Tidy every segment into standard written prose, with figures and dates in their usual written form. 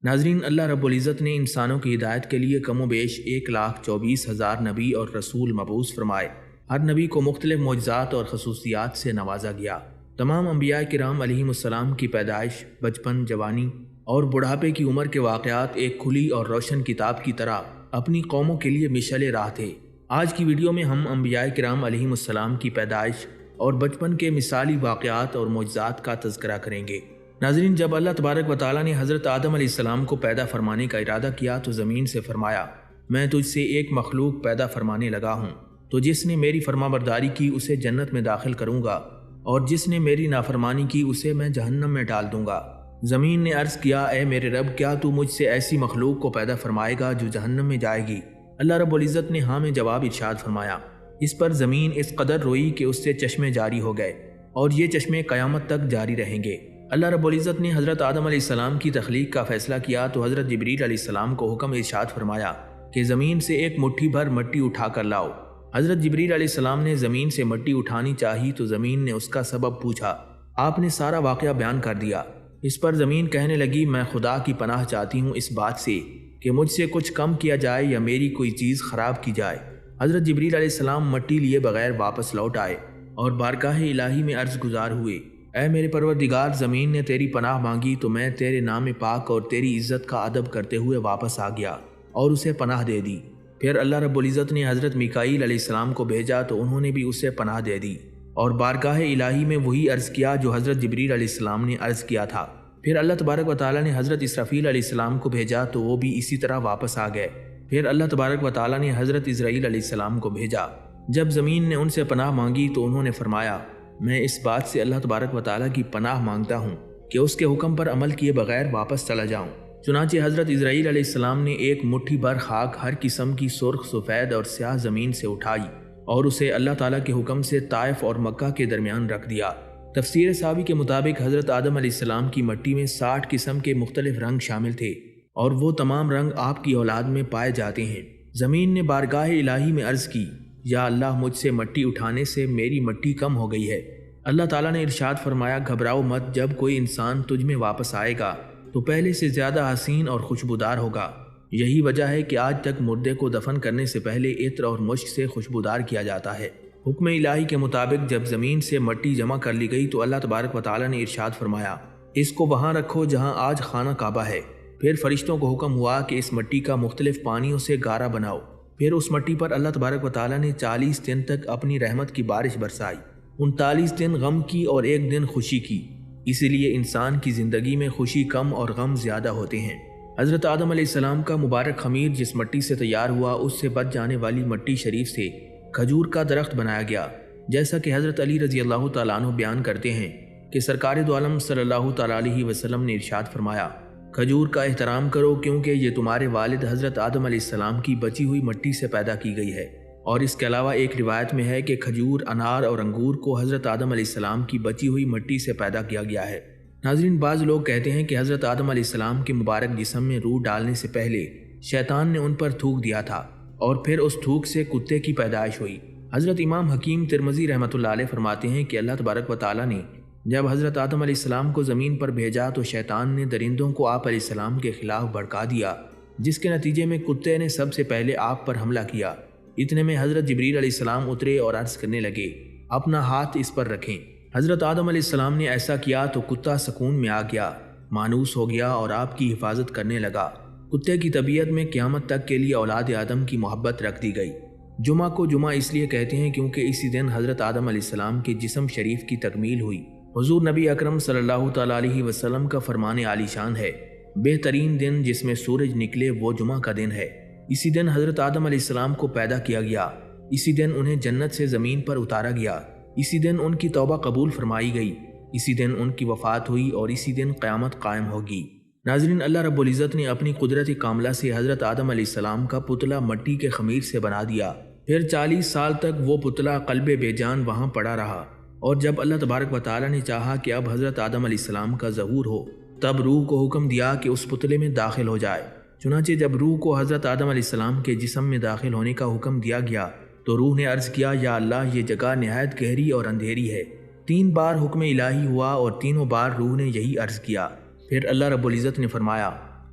ناظرین، اللہ رب العزت نے انسانوں کی ہدایت کے لیے کم و بیش 1,24,000 نبی اور رسول مبعوث فرمائے۔ ہر نبی کو مختلف معجزات اور خصوصیات سے نوازا گیا۔ تمام انبیاء کرام علیہم السلام کی پیدائش، بچپن، جوانی اور بڑھاپے کی عمر کے واقعات ایک کھلی اور روشن کتاب کی طرح اپنی قوموں کے لیے مشعل راہ تھے۔ آج کی ویڈیو میں ہم انبیاء کرام علیہم السلام کی پیدائش اور بچپن کے مثالی واقعات اور معجزات کا تذکرہ کریں گے۔ ناظرین، جب اللہ تبارک و تعالیٰ نے حضرت آدم علیہ السلام کو پیدا فرمانے کا ارادہ کیا تو زمین سے فرمایا، میں تجھ سے ایک مخلوق پیدا فرمانے لگا ہوں، تو جس نے میری فرما برداری کی اسے جنت میں داخل کروں گا، اور جس نے میری نافرمانی کی اسے میں جہنم میں ڈال دوں گا۔ زمین نے عرض کیا، اے میرے رب، کیا تو مجھ سے ایسی مخلوق کو پیدا فرمائے گا جو جہنم میں جائے گی؟ اللہ رب العزت نے ہاں میں جواب ارشاد فرمایا۔ اس پر زمین اس قدر روئی کہ اس سے چشمے جاری ہو گئے، اور یہ چشمے قیامت تک جاری رہیں گے۔ اللہ رب العزت نے حضرت آدم علیہ السلام کی تخلیق کا فیصلہ کیا تو حضرت جبریل علیہ السلام کو حکم ارشاد فرمایا کہ زمین سے ایک مٹھی بھر مٹی اٹھا کر لاؤ۔ حضرت جبریل علیہ السلام نے زمین سے مٹی اٹھانی چاہی تو زمین نے اس کا سبب پوچھا۔ آپ نے سارا واقعہ بیان کر دیا۔ اس پر زمین کہنے لگی، میں خدا کی پناہ چاہتی ہوں اس بات سے کہ مجھ سے کچھ کم کیا جائے یا میری کوئی چیز خراب کی جائے۔ حضرت جبریل علیہ السلام مٹی لیے بغیر واپس لوٹ آئے اور بارگاہ الہی میں عرض گزار ہوئے، اے میرے پروردگار، زمین نے تیری پناہ مانگی تو میں تیرے نام پاک اور تیری عزت کا ادب کرتے ہوئے واپس آ گیا اور اسے پناہ دے دی۔ پھر اللہ رب العزت نے حضرت میکائیل علیہ السلام کو بھیجا تو انہوں نے بھی اسے پناہ دے دی اور بارگاہ الہی میں وہی عرض کیا جو حضرت جبریل علیہ السلام نے عرض کیا تھا۔ پھر اللہ تبارک و تعالیٰ نے حضرت اسرافیل علیہ السلام کو بھیجا تو وہ بھی اسی طرح واپس آ گئے۔ پھر اللہ تبارک و تعالیٰ نے حضرت اسرائیل علیہ السلام کو بھیجا۔ جب زمین نے ان سے پناہ مانگی تو انہوں نے فرمایا، میں اس بات سے اللہ تبارک و تعالیٰ کی پناہ مانگتا ہوں کہ اس کے حکم پر عمل کیے بغیر واپس چلا جاؤں۔ چنانچہ حضرت اسرائیل علیہ السلام نے ایک مٹھی بھر خاک ہر قسم کی سرخ، سفید اور سیاہ زمین سے اٹھائی اور اسے اللہ تعالیٰ کے حکم سے طائف اور مکہ کے درمیان رکھ دیا۔ تفسیر صحابی کے مطابق حضرت آدم علیہ السلام کی مٹی میں 60 قسم کے مختلف رنگ شامل تھے اور وہ تمام رنگ آپ کی اولاد میں پائے جاتے ہیں۔ زمین نے بارگاہ الہی میں عرض کی، یا اللہ، مجھ سے مٹی اٹھانے سے میری مٹی کم ہو گئی ہے۔ اللہ تعالیٰ نے ارشاد فرمایا، گھبراؤ مت، جب کوئی انسان تجھ میں واپس آئے گا تو پہلے سے زیادہ حسین اور خوشبودار ہوگا۔ یہی وجہ ہے کہ آج تک مردے کو دفن کرنے سے پہلے عطر اور مشک سے خوشبودار کیا جاتا ہے۔ حکم الہی کے مطابق جب زمین سے مٹی جمع کر لی گئی تو اللہ تبارک و تعالیٰ نے ارشاد فرمایا، اس کو وہاں رکھو جہاں آج خانہ کعبہ ہے۔ پھر فرشتوں کو حکم ہوا کہ اس مٹی کا مختلف پانیوں سے گارا بناؤ۔ پھر اس مٹی پر اللہ تبارک و تعالیٰ نے 40 دن تک اپنی رحمت کی بارش برسائی، 39 دن غم کی اور ایک دن خوشی کی۔ اسی لیے انسان کی زندگی میں خوشی کم اور غم زیادہ ہوتے ہیں۔ حضرت آدم علیہ السلام کا مبارک خمیر جس مٹی سے تیار ہوا، اس سے بچ جانے والی مٹی شریف سے کھجور کا درخت بنایا گیا، جیسا کہ حضرت علی رضی اللہ تعالیٰ عنہ بیان کرتے ہیں کہ سرکار دو عالم صلی اللہ تعالیٰ علیہ وسلم نے ارشاد فرمایا، کھجور کا احترام کرو کیونکہ یہ تمہارے والد حضرت آدم علیہ السلام کی بچی ہوئی مٹی سے پیدا کی گئی ہے۔ اور اس کے علاوہ ایک روایت میں ہے کہ کھجور، انار اور انگور کو حضرت آدم علیہ السلام کی بچی ہوئی مٹی سے پیدا کیا گیا ہے۔ ناظرین، بعض لوگ کہتے ہیں کہ حضرت آدم علیہ السلام کے مبارک جسم میں روح ڈالنے سے پہلے شیطان نے ان پر تھوک دیا تھا اور پھر اس تھوک سے کتے کی پیدائش ہوئی۔ حضرت امام حکیم ترمذی رحمۃ اللہ علیہ فرماتے ہیں کہ اللہ تبارک و تعالیٰ نے جب حضرت آدم علیہ السلام کو زمین پر بھیجا تو شیطان نے درندوں کو آپ علیہ السلام کے خلاف بھڑکا دیا، جس کے نتیجے میں کتے نے سب سے پہلے آپ پر حملہ کیا۔ اتنے میں حضرت جبریل علیہ السلام اترے اور عرض کرنے لگے، اپنا ہاتھ اس پر رکھیں۔ حضرت آدم علیہ السلام نے ایسا کیا تو کتا سکون میں آ گیا، مانوس ہو گیا اور آپ کی حفاظت کرنے لگا۔ کتے کی طبیعت میں قیامت تک کے لیے اولاد آدم کی محبت رکھ دی گئی۔ جمعہ کو جمعہ اس لیے کہتے ہیں کیونکہ اسی دن حضرت آدم علیہ السلام کے جسم شریف کی تکمیل ہوئی۔ حضور نبی اکرم صلی اللہ تعالیٰ علیہ وسلم کا فرمان عالی شان ہے، بہترین دن جس میں سورج نکلے وہ جمعہ کا دن ہے۔ اسی دن حضرت آدم علیہ السلام کو پیدا کیا گیا، اسی دن انہیں جنت سے زمین پر اتارا گیا، اسی دن ان کی توبہ قبول فرمائی گئی، اسی دن ان کی وفات ہوئی اور اسی دن قیامت قائم ہوگی۔ ناظرین، اللہ رب العزت نے اپنی قدرت کاملہ سے حضرت آدم علیہ السلام کا پتلا مٹی کے خمیر سے بنا دیا۔ پھر 40 سال تک وہ پتلا قلب بے جان وہاں پڑا رہا، اور جب اللہ تبارک و تعالیٰ نے چاہا کہ اب حضرت آدم علیہ السلام کا ظہور ہو تب روح کو حکم دیا کہ اس پتلے میں داخل ہو جائے۔ چنانچہ جب روح کو حضرت آدم علیہ السلام کے جسم میں داخل ہونے کا حکم دیا گیا تو روح نے عرض کیا، یا اللہ، یہ جگہ نہایت گہری اور اندھیری ہے۔ 3 بار حکم الہی ہوا اور تینوں بار روح نے یہی عرض کیا۔ پھر اللہ رب العزت نے فرمایا،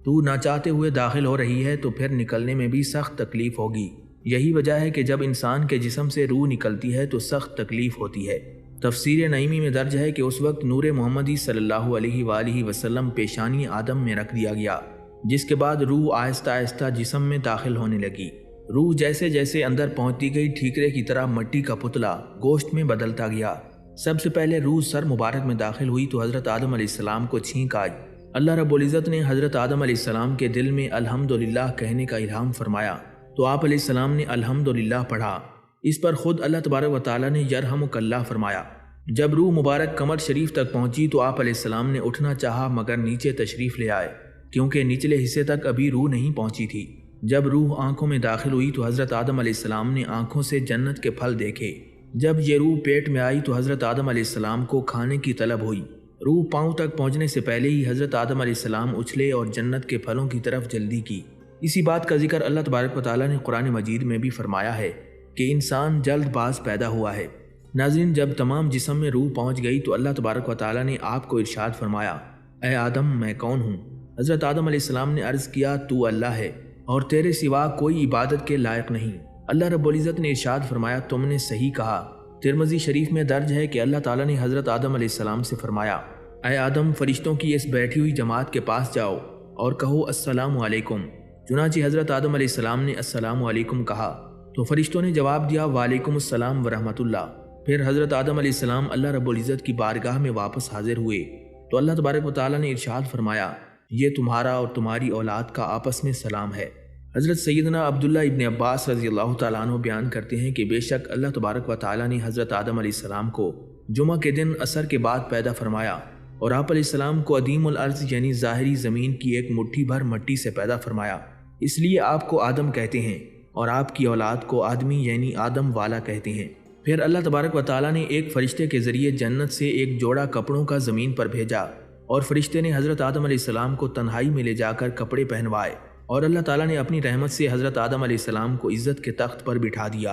تو نہ چاہتے ہوئے داخل ہو رہی ہے تو پھر نکلنے میں بھی سخت تکلیف ہوگی۔ یہی وجہ ہے کہ جب انسان کے جسم سے روح نکلتی ہے تو سخت تکلیف ہوتی ہے۔ تفسیر نعیمی میں درج ہے کہ اس وقت نور محمدی صلی اللہ علیہ وآلہ وسلم پیشانی آدم میں رکھ دیا گیا، جس کے بعد روح آہستہ آہستہ جسم میں داخل ہونے لگی۔ روح جیسے جیسے اندر پہنچتی گئی ٹھیکرے کی طرح مٹی کا پتلا گوشت میں بدلتا گیا۔ سب سے پہلے روح سر مبارک میں داخل ہوئی تو حضرت آدم علیہ السلام کو چھینک آئی۔ اللہ رب العزت نے حضرت آدم علیہ السلام کے دل میں الحمدللہ کہنے کا الہام فرمایا تو آپ علیہ السلام نے الحمدللہ پڑھا۔ اس پر خود اللہ تبارک و تعالیٰ نے یرحمک اللہ فرمایا۔ جب روح مبارک کمر شریف تک پہنچی تو آپ علیہ السلام نے اٹھنا چاہا مگر نیچے تشریف لے آئے، کیونکہ نچلے حصے تک ابھی روح نہیں پہنچی تھی۔ جب روح آنکھوں میں داخل ہوئی تو حضرت آدم علیہ السلام نے آنکھوں سے جنت کے پھل دیکھے۔ جب یہ روح پیٹ میں آئی تو حضرت آدم علیہ السلام کو کھانے کی طلب ہوئی۔ روح پاؤں تک پہنچنے سے پہلے ہی حضرت آدم علیہ السلام اچھلے اور جنت کے پھلوں کی طرف جلدی کی۔ اسی بات کا ذکر اللہ تبارک و تعالیٰ نے قرآن مجید میں بھی فرمایا ہے کہ انسان جلد باز پیدا ہوا ہے۔ ناظرین، جب تمام جسم میں روح پہنچ گئی تو اللہ تبارک و تعالیٰ نے آپ کو ارشاد فرمایا، اے آدم میں کون ہوں؟ حضرت آدم علیہ السلام نے عرض کیا، تو اللہ ہے اور تیرے سوا کوئی عبادت کے لائق نہیں۔ اللہ رب العزت نے ارشاد فرمایا، تم نے صحیح کہا۔ ترمذی شریف میں درج ہے کہ اللہ تعالیٰ نے حضرت آدم علیہ السلام سے فرمایا، اے آدم فرشتوں کی اس بیٹھی ہوئی جماعت کے پاس جاؤ اور کہو السلام علیکم۔ چنانچہ حضرت آدم علیہ السلام نے السلام علیکم کہا تو فرشتوں نے جواب دیا، وعلیکم السلام ورحمۃ اللہ۔ پھر حضرت آدم علیہ السلام اللہ رب العزت کی بارگاہ میں واپس حاضر ہوئے تو اللہ تبارک و تعالیٰ نے ارشاد فرمایا، یہ تمہارا اور تمہاری اولاد کا آپس میں سلام ہے۔ حضرت سیدنا عبداللہ ابن عباس رضی اللہ تعالیٰ عنہ بیان کرتے ہیں کہ بے شک اللہ تبارک و تعالیٰ نے حضرت آدم علیہ السلام کو جمعہ کے دن عصر کے بعد پیدا فرمایا اور آپ علیہ السلام کو عدیم الارض یعنی ظاہری زمین کی ایک مٹھی بھر مٹی سے پیدا فرمایا۔ اس لیے آپ کو آدم کہتے ہیں اور آپ کی اولاد کو آدمی یعنی آدم والا کہتے ہیں۔ پھر اللہ تبارک و تعالیٰ نے ایک فرشتے کے ذریعے جنت سے ایک جوڑا کپڑوں کا زمین پر بھیجا اور فرشتے نے حضرت آدم علیہ السلام کو تنہائی میں لے جا کر کپڑے پہنوائے اور اللہ تعالیٰ نے اپنی رحمت سے حضرت آدم علیہ السلام کو عزت کے تخت پر بٹھا دیا۔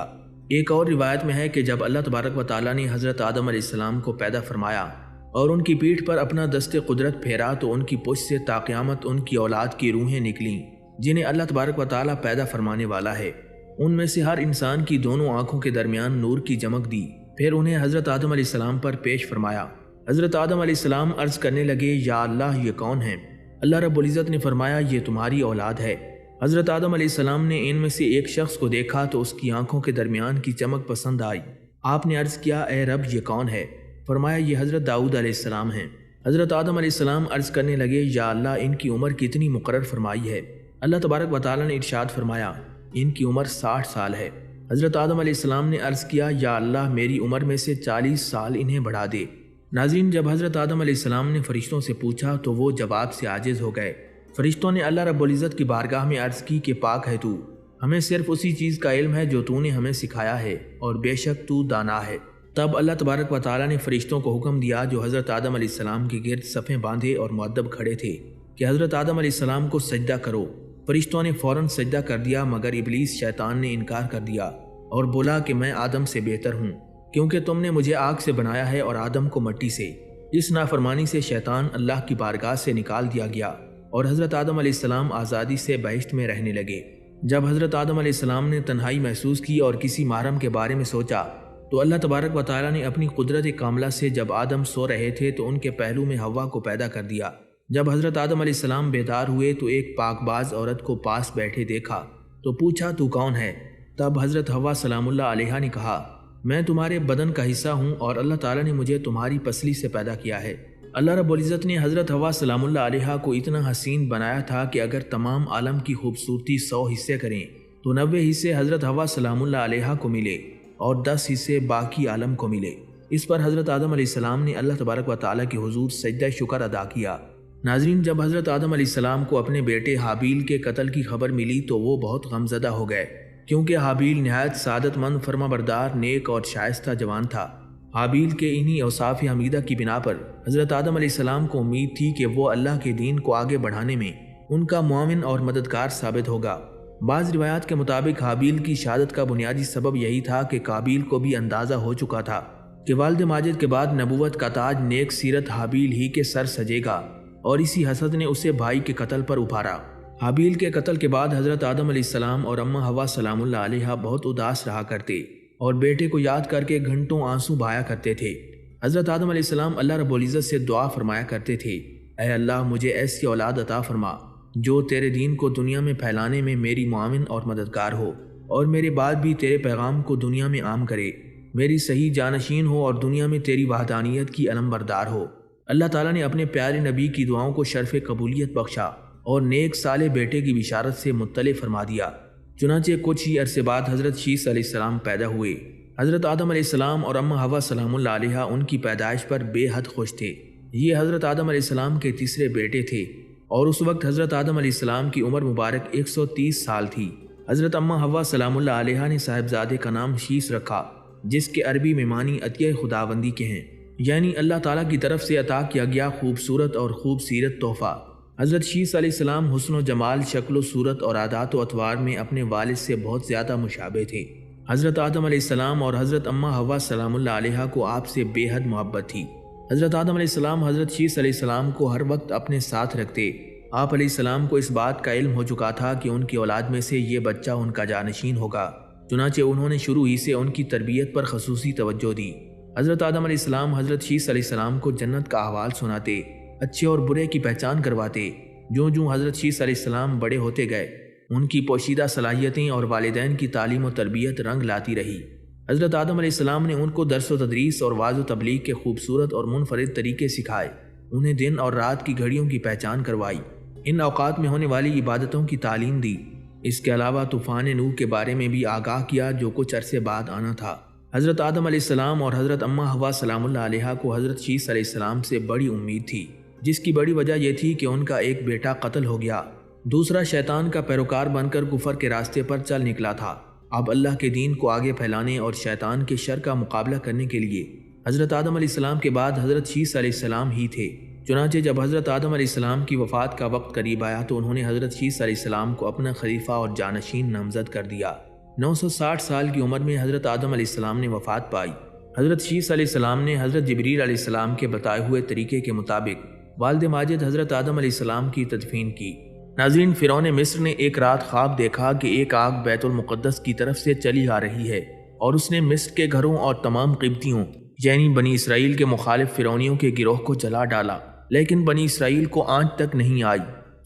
ایک اور روایت میں ہے کہ جب اللہ تبارک و تعالیٰ نے حضرت آدم علیہ السلام کو پیدا فرمایا اور ان کی پیٹھ پر اپنا دست قدرت پھیرا تو ان کی پشت سے تا قیامت ان کی اولاد کی روحیں نکلیں جنہیں اللہ تبارک و تعالیٰ پیدا فرمانے والا ہے۔ ان میں سے ہر انسان کی دونوں آنکھوں کے درمیان نور کی چمک دی۔ پھر انہیں حضرت آدم علیہ السلام پر پیش فرمایا۔ حضرت آدم علیہ السلام عرض کرنے لگے، یا اللہ یہ کون ہے؟ اللہ رب العزت نے فرمایا، یہ تمہاری اولاد ہے۔ حضرت آدم علیہ السلام نے ان میں سے ایک شخص کو دیکھا تو اس کی آنکھوں کے درمیان کی چمک پسند آئی۔ آپ نے عرض کیا، اے رب یہ کون ہے؟ فرمایا، یہ حضرت داؤد علیہ السلام ہیں۔ حضرت آدم علیہ السلام عرض کرنے لگے، یا اللہ ان کی عمر کتنی مقرر فرمائی ہے؟ اللہ تبارک و تعالیٰ نے ارشاد فرمایا، ان کی عمر 60 سال ہے۔ حضرت آدم علیہ السلام نے عرض کیا، یا اللہ میری عمر میں سے 40 سال انہیں بڑھا دے۔ ناظرین، جب حضرت آدم علیہ السلام نے فرشتوں سے پوچھا تو وہ جواب سے عاجز ہو گئے۔ فرشتوں نے اللہ رب العزت کی بارگاہ میں عرض کی کہ پاک ہے تو، ہمیں صرف اسی چیز کا علم ہے جو تو نے ہمیں سکھایا ہے اور بے شک تو دانا ہے۔ تب اللہ تبارک و تعالیٰ نے فرشتوں کو حکم دیا جو حضرت آدم علیہ السلام کے گرد صفیں باندھے اور مؤدب کھڑے تھے کہ حضرت آدم علیہ السلام کو سجدہ کرو۔ فرشتوں نے فوراً سجدہ کر دیا مگر ابلیس شیطان نے انکار کر دیا اور بولا کہ میں آدم سے بہتر ہوں کیونکہ تم نے مجھے آگ سے بنایا ہے اور آدم کو مٹی سے۔ اس نافرمانی سے شیطان اللہ کی بارگاہ سے نکال دیا گیا اور حضرت آدم علیہ السلام آزادی سے بہشت میں رہنے لگے۔ جب حضرت آدم علیہ السلام نے تنہائی محسوس کی اور کسی محرم کے بارے میں سوچا تو اللہ تبارک و تعالیٰ نے اپنی قدرت کاملہ سے جب آدم سو رہے تھے تو ان کے پہلو میں حوا کو پیدا کر دیا۔ جب حضرت آدم علیہ السلام بیدار ہوئے تو ایک پاک باز عورت کو پاس بیٹھے دیکھا تو پوچھا، تو کون ہے؟ تب حضرت حوا سلام اللہ علیہا نے کہا، میں تمہارے بدن کا حصہ ہوں اور اللہ تعالیٰ نے مجھے تمہاری پسلی سے پیدا کیا ہے۔ اللہ رب العزت نے حضرت حوا سلام اللہ علیہا کو اتنا حسین بنایا تھا کہ اگر تمام عالم کی خوبصورتی 100 حصے کریں تو 90 حصے حضرت حوا سلام اللہ علیہا کو ملے اور 10 حصے باقی عالم کو ملے۔ اس پر حضرت آدم علیہ السلام نے اللہ تبارک و تعالیٰ کے حضور سجدہ شکر ادا کیا۔ ناظرین، جب حضرت آدم علیہ السلام کو اپنے بیٹے حابیل کے قتل کی خبر ملی تو وہ بہت غمزدہ ہو گئے کیونکہ حابیل نہایت سعادت مند، فرما بردار، نیک اور شائستہ جوان تھا۔ حابیل کے انہی اوصاف حمیدہ کی بنا پر حضرت آدم علیہ السلام کو امید تھی کہ وہ اللہ کے دین کو آگے بڑھانے میں ان کا معاون اور مددگار ثابت ہوگا۔ بعض روایات کے مطابق حابیل کی شہادت کا بنیادی سبب یہی تھا کہ قابیل کو بھی اندازہ ہو چکا تھا کہ والد ماجد کے بعد نبوت کا تاج نیک سیرت حابیل ہی کے سر سجے گا۔ اور اسی حسد نے اسے بھائی کے قتل پر ابھارا۔ حابیل کے قتل کے بعد حضرت آدم علیہ السلام اور اماں حوا سلام اللہ علیہا بہت اداس رہا کرتے اور بیٹے کو یاد کر کے گھنٹوں آنسو بہایا کرتے تھے۔ حضرت آدم علیہ السلام اللہ رب العزت سے دعا فرمایا کرتے تھے، اے اللہ مجھے ایسی اولاد عطا فرما جو تیرے دین کو دنیا میں پھیلانے میں میری معاون اور مددگار ہو، اور میرے بعد بھی تیرے پیغام کو دنیا میں عام کرے، میری صحیح جانشین ہو اور دنیا میں تیری وحدانیت کی علم بردار ہو۔ اللہ تعالیٰ نے اپنے پیارے نبی کی دعاؤں کو شرف قبولیت بخشا اور نیک صالح بیٹے کی بشارت سے مطلع فرما دیا۔ چنانچہ کچھ ہی عرصے بعد حضرت شیث علیہ السلام پیدا ہوئے۔ حضرت آدم علیہ السلام اور اماں حوا سلام اللہ علیہا ان کی پیدائش پر بے حد خوش تھے۔ یہ حضرت آدم علیہ السلام کے تیسرے بیٹے تھے اور اس وقت حضرت آدم علیہ السلام کی عمر مبارک 130 سال تھی۔ حضرت اماں حوا سلام اللہ علیہا نے صاحبزادے کا نام شیث رکھا، جس کے عربی میں معنی عطیہ خداوندی کے ہیں، یعنی اللہ تعالیٰ کی طرف سے عطا کیا گیا خوبصورت اور خوب سیرت تحفہ۔ حضرت شیث علیہ السلام حسن و جمال، شکل و صورت اور عادات و اطوار میں اپنے والد سے بہت زیادہ مشابہ تھے۔ حضرت آدم علیہ السلام اور حضرت اماں حوا سلام اللہ علیہا کو آپ سے بے حد محبت تھی۔ حضرت آدم علیہ السلام حضرت شیث علیہ السلام کو ہر وقت اپنے ساتھ رکھتے۔ آپ علیہ السلام کو اس بات کا علم ہو چکا تھا کہ ان کی اولاد میں سے یہ بچہ ان کا جانشین ہوگا، چنانچہ انہوں نے شروع ہی سے ان کی تربیت پر خصوصی توجہ دی۔ حضرت آدم علیہ السلام حضرت شیث علیہ السلام کو جنت کا احوال سناتے، اچھے اور برے کی پہچان کرواتے۔ جوں حضرت شیث علیہ السلام بڑے ہوتے گئے، ان کی پوشیدہ صلاحیتیں اور والدین کی تعلیم و تربیت رنگ لاتی رہی۔ حضرت آدم علیہ السلام نے ان کو درس و تدریس اور وعظ و تبلیغ کے خوبصورت اور منفرد طریقے سکھائے، انہیں دن اور رات کی گھڑیوں کی پہچان کروائی، ان اوقات میں ہونے والی عبادتوں کی تعلیم دی۔ اس کے علاوہ طوفان نوح کے بارے میں بھی آگاہ کیا جو کچھ عرصے بعد آنا تھا۔ حضرت آدم علیہ السلام اور حضرت اماں حوا سلام اللہ علیہا کو حضرت شیث علیہ السلام سے بڑی امید تھی، جس کی بڑی وجہ یہ تھی کہ ان کا ایک بیٹا قتل ہو گیا، دوسرا شیطان کا پیروکار بن کر کفر کے راستے پر چل نکلا تھا۔ اب اللہ کے دین کو آگے پھیلانے اور شیطان کے شر کا مقابلہ کرنے کے لیے حضرت آدم علیہ السلام کے بعد حضرت شیث علیہ السلام ہی تھے۔ چنانچہ جب حضرت آدم علیہ السلام کی وفات کا وقت قریب آیا تو انہوں نے حضرت شیث علیہ السلام کو اپنا خلیفہ اور جانشین نامزد کر دیا۔ 960 سال کی عمر میں حضرت آدم علیہ السلام نے وفات پائی۔ حضرت شیث علیہ السلام نے حضرت جبریل علیہ السلام کے بتائے ہوئے طریقے کے مطابق والد ماجد حضرت آدم علیہ السلام کی تدفین کی۔ ناظرین، فرعون مصر نے ایک رات خواب دیکھا کہ ایک آگ بیت المقدس کی طرف سے چلی آ رہی ہے اور اس نے مصر کے گھروں اور تمام قبطیوں یعنی بنی اسرائیل کے مخالف فرعونیوں کے گروہ کو جلا ڈالا، لیکن بنی اسرائیل کو آنچ تک نہیں آئی۔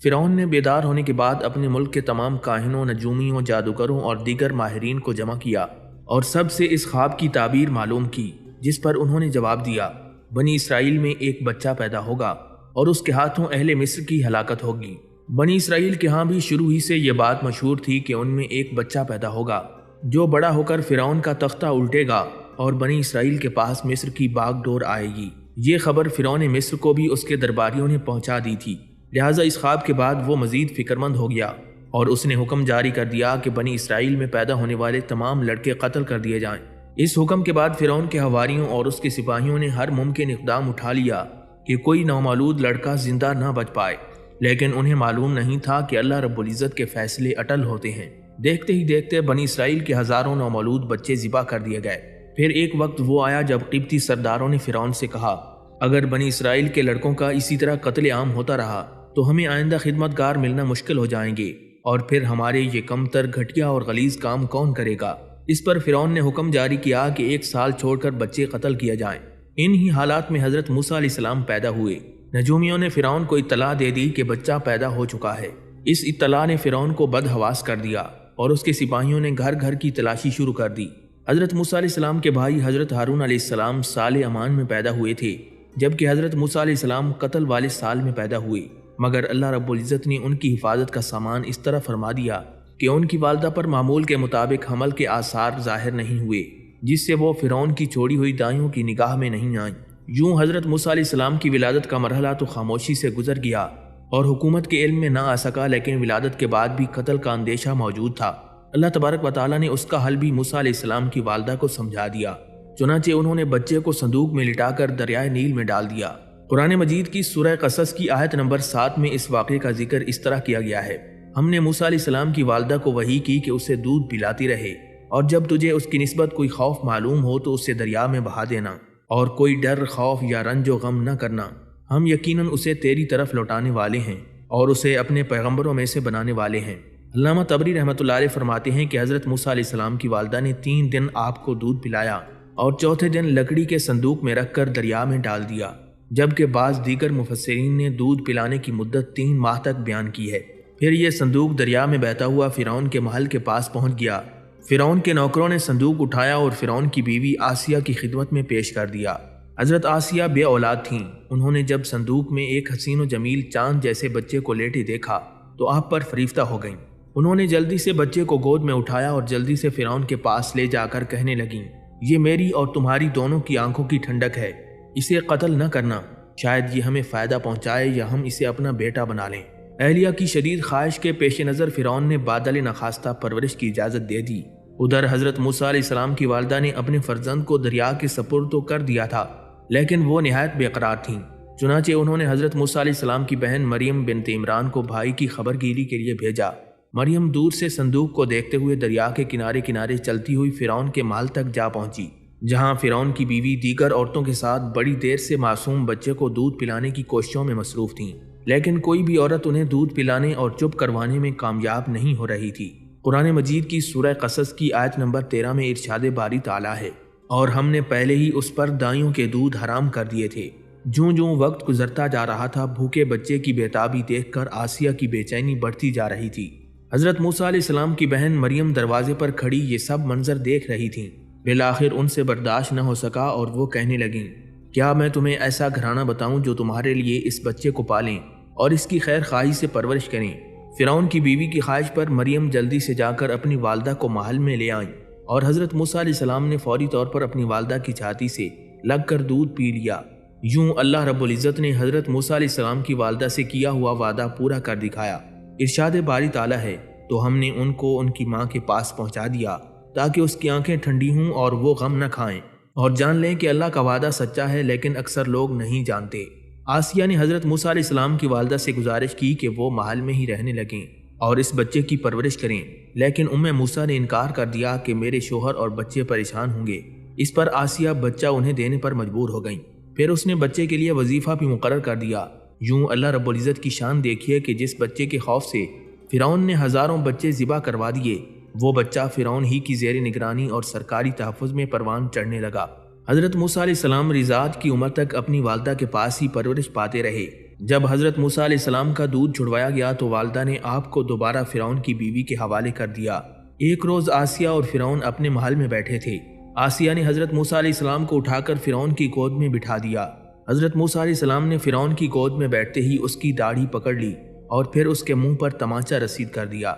فرعون نے بیدار ہونے کے بعد اپنے ملک کے تمام کاہنوں، نجومیوں، جادوگروں اور دیگر ماہرین کو جمع کیا اور سب سے اس خواب کی تعبیر معلوم کی، جس پر انہوں نے جواب دیا، بنی اسرائیل میں ایک بچہ پیدا ہوگا اور اس کے ہاتھوں اہل مصر کی ہلاکت ہوگی۔ بنی اسرائیل کے ہاں بھی شروع ہی سے یہ بات مشہور تھی کہ ان میں ایک بچہ پیدا ہوگا جو بڑا ہو کر فرعون کا تختہ الٹے گا اور بنی اسرائیل کے پاس مصر کی باغ ڈور آئے گی۔ یہ خبر فرعون مصر کو بھی اس کے درباریوں نے پہنچا دی تھی، لہٰذا اس خواب کے بعد وہ مزید فکرمند ہو گیا اور اس نے حکم جاری کر دیا کہ بنی اسرائیل میں پیدا ہونے والے تمام لڑکے قتل کر دیے جائیں۔ اس حکم کے بعد فرعون کے حواریوں اور اس کے سپاہیوں نے ہر ممکن اقدام اٹھا لیا کہ کوئی نومولود لڑکا زندہ نہ بچ پائے، لیکن انہیں معلوم نہیں تھا کہ اللہ رب العزت کے فیصلے اٹل ہوتے ہیں۔ دیکھتے ہی دیکھتے بنی اسرائیل کے ہزاروں نومولود بچے ذبح کر دیے گئے۔ پھر ایک وقت وہ آیا جب قبطی سرداروں نے فرعون سے کہا، اگر بنی اسرائیل کے لڑکوں کا اسی طرح قتل عام ہوتا رہا تو ہمیں آئندہ خدمتگار ملنا مشکل ہو جائیں گے، اور پھر ہمارے یہ کمتر، گھٹیا اور غلیظ کام کون کرے گا؟ اس پر فرعون نے حکم جاری کیا کہ 1 سال چھوڑ کر بچے قتل کیا جائیں۔ انہی حالات میں حضرت موسیٰ علیہ السلام پیدا ہوئے۔ نجومیوں نے فرعون کو اطلاع دے دی کہ بچہ پیدا ہو چکا ہے۔ اس اطلاع نے فرعون کو بدحواس کر دیا اور اس کے سپاہیوں نے گھر گھر کی تلاشی شروع کر دی۔ حضرت موسیٰ علیہ السلام کے بھائی حضرت ہارون علیہ السلام سال امان میں پیدا ہوئے تھے، جبکہ حضرت موسیٰ علیہ السلام قتل والے سال میں پیدا ہوئے، مگر اللہ رب العزت نے ان کی حفاظت کا سامان اس طرح فرما دیا کہ ان کی والدہ پر معمول کے مطابق حمل کے آثار ظاہر نہیں ہوئے، جس سے وہ فرعون کی چھوڑی ہوئی دائیوں کی نگاہ میں نہیں آئیں۔ یوں حضرت موسیٰ علیہ السلام کی ولادت کا مرحلہ تو خاموشی سے گزر گیا اور حکومت کے علم میں نہ آ سکا، لیکن ولادت کے بعد بھی قتل کا اندیشہ موجود تھا۔ اللہ تبارک و تعالیٰ نے اس کا حل بھی موسیٰ علیہ السلام کی والدہ کو سمجھا دیا، چنانچہ انہوں نے بچے کو صندوق میں لٹا کر دریائے نیل میں ڈال دیا۔ قرآن مجید کی سورہ قصص کی آیت نمبر 7 میں اس واقعے کا ذکر اس طرح کیا گیا ہے، ہم نے موسیٰ علیہ السلام کی والدہ کو وحی کی کہ اسے دودھ پلاتی رہے، اور جب تجھے اس کی نسبت کوئی خوف معلوم ہو تو اسے دریا میں بہا دینا، اور کوئی ڈر، خوف یا رنج و غم نہ کرنا۔ ہم یقیناً اسے تیری طرف لوٹانے والے ہیں اور اسے اپنے پیغمبروں میں سے بنانے والے ہیں۔ علامہ طبری رحمۃ اللہ علیہ فرماتے ہیں کہ حضرت موسیٰ علیہ السلام کی والدہ نے 3 دن آپ کو دودھ پلایا اور چوتھے دن لکڑی کے صندوق میں رکھ کر دریا میں ڈال دیا، جبکہ بعض دیگر مفسرین نے دودھ پلانے کی مدت 3 ماہ تک بیان کی ہے۔ پھر یہ صندوق دریا میں بہتا ہوا فرعون کے محل کے پاس پہنچ گیا۔ فرعون کے نوکروں نے صندوق اٹھایا اور فرعون کی بیوی آسیہ کی خدمت میں پیش کر دیا۔ حضرت آسیہ بے اولاد تھیں۔ انہوں نے جب صندوق میں ایک حسین و جمیل چاند جیسے بچے کو لیٹے دیکھا تو آپ پر فریفتہ ہو گئیں۔ انہوں نے جلدی سے بچے کو گود میں اٹھایا اور جلدی سے فرعون کے پاس لے جا کر کہنے لگیں، یہ میری اور تمہاری دونوں کی آنکھوں کی ٹھنڈک ہے، اسے قتل نہ کرنا، شاید یہ ہمیں فائدہ پہنچائے یا ہم اسے اپنا بیٹا بنا لیں۔ اہلیہ کی شدید خواہش کے پیش نظر فرعون نے بادل نخواستہ پرورش کی اجازت دے دی۔ ادھر حضرت موسیٰ علیہ السلام کی والدہ نے اپنے فرزند کو دریا کے سپرد تو کر دیا تھا، لیکن وہ نہایت بے قرار تھیں۔ چنانچہ انہوں نے حضرت موسیٰ علیہ السلام کی بہن مریم بنت عمران کو بھائی کی خبر گیری کے لیے بھیجا۔ مریم دور سے صندوق کو دیکھتے ہوئے دریا کے کنارے کنارے چلتی ہوئی فرعون کے محل تک جا پہنچی، جہاں فرعون کی بیوی دیگر عورتوں کے ساتھ بڑی دیر سے معصوم بچے کو دودھ پلانے کی کوششوں میں مصروف تھیں، لیکن کوئی بھی عورت انہیں دودھ پلانے اور چپ کروانے میں کامیاب نہیں ہو رہی تھی۔ قرآن مجید کی سورہ قصص کی آیت نمبر 13 میں ارشاد باری تعالیٰ ہے، اور ہم نے پہلے ہی اس پر دائیوں کے دودھ حرام کر دیے تھے۔ جوں جوں وقت گزرتا جا رہا تھا، بھوکے بچے کی بےتابی دیکھ کر آسیہ کی بے چینی بڑھتی جا رہی تھی۔ حضرت موسیٰ علیہ السلام کی بہن مریم دروازے پر کھڑی یہ سب منظر دیکھ رہی تھیں۔ بالآخر ان سے برداشت نہ ہو سکا اور وہ کہنے لگیں، کیا میں تمہیں ایسا گھرانہ بتاؤں جو تمہارے لیے اس بچے کو پالیں اور اس کی خیر خواہی سے پرورش کریں؟ فرعون کی بیوی کی خواہش پر مریم جلدی سے جا کر اپنی والدہ کو محل میں لے آئیں اور حضرت موسیٰ علیہ السلام نے فوری طور پر اپنی والدہ کی چھاتی سے لگ کر دودھ پی لیا۔ یوں اللہ رب العزت نے حضرت موسیٰ علیہ السلام کی والدہ سے کیا ہوا وعدہ پورا کر دکھایا۔ ارشاد باری تعالیٰ ہے، تو ہم نے ان کو ان کی ماں کے پاس پہنچا دیا تاکہ اس کی آنکھیں ٹھنڈی ہوں اور وہ غم نہ کھائیں، اور جان لیں کہ اللہ کا وعدہ سچا ہے، لیکن اکثر لوگ نہیں جانتے۔ آسیہ نے حضرت موسیٰ علیہ السلام کی والدہ سے گزارش کی کہ وہ محل میں ہی رہنے لگیں اور اس بچے کی پرورش کریں، لیکن موسیٰ نے انکار کر دیا کہ میرے شوہر اور بچے پریشان ہوں گے۔ اس پر آسیہ بچہ انہیں دینے پر مجبور ہو گئیں۔ پھر اس نے بچے کے لیے وظیفہ بھی مقرر کر دیا۔ یوں اللہ رب العزت کی شان دیکھیے کہ جس بچے کے خوف سے فرعون نے ہزاروں بچے ذبح کروا دیے، وہ بچہ فرعون ہی کی زیر نگرانی اور سرکاری تحفظ میں پروان چڑھنے لگا۔ حضرت موسیٰ علیہ السلام رضاعت کی عمر تک اپنی والدہ کے پاس ہی پرورش پاتے رہے۔ جب حضرت موسیٰ علیہ السلام کا دودھ چھڑوایا گیا تو والدہ نے آپ کو دوبارہ فرعون کی بیوی کے حوالے کر دیا۔ ایک روز آسیہ اور فرعون اپنے محل میں بیٹھے تھے۔ آسیہ نے حضرت موسیٰ علیہ السلام کو اٹھا کر فرعون کی گود میں بٹھا دیا۔ حضرت موسیٰ علیہ السلام نے فرعون کی گود میں بیٹھتے ہی اس کی داڑھی پکڑ لی اور پھر اس کے منہ پر تمانچہ رسید کر دیا۔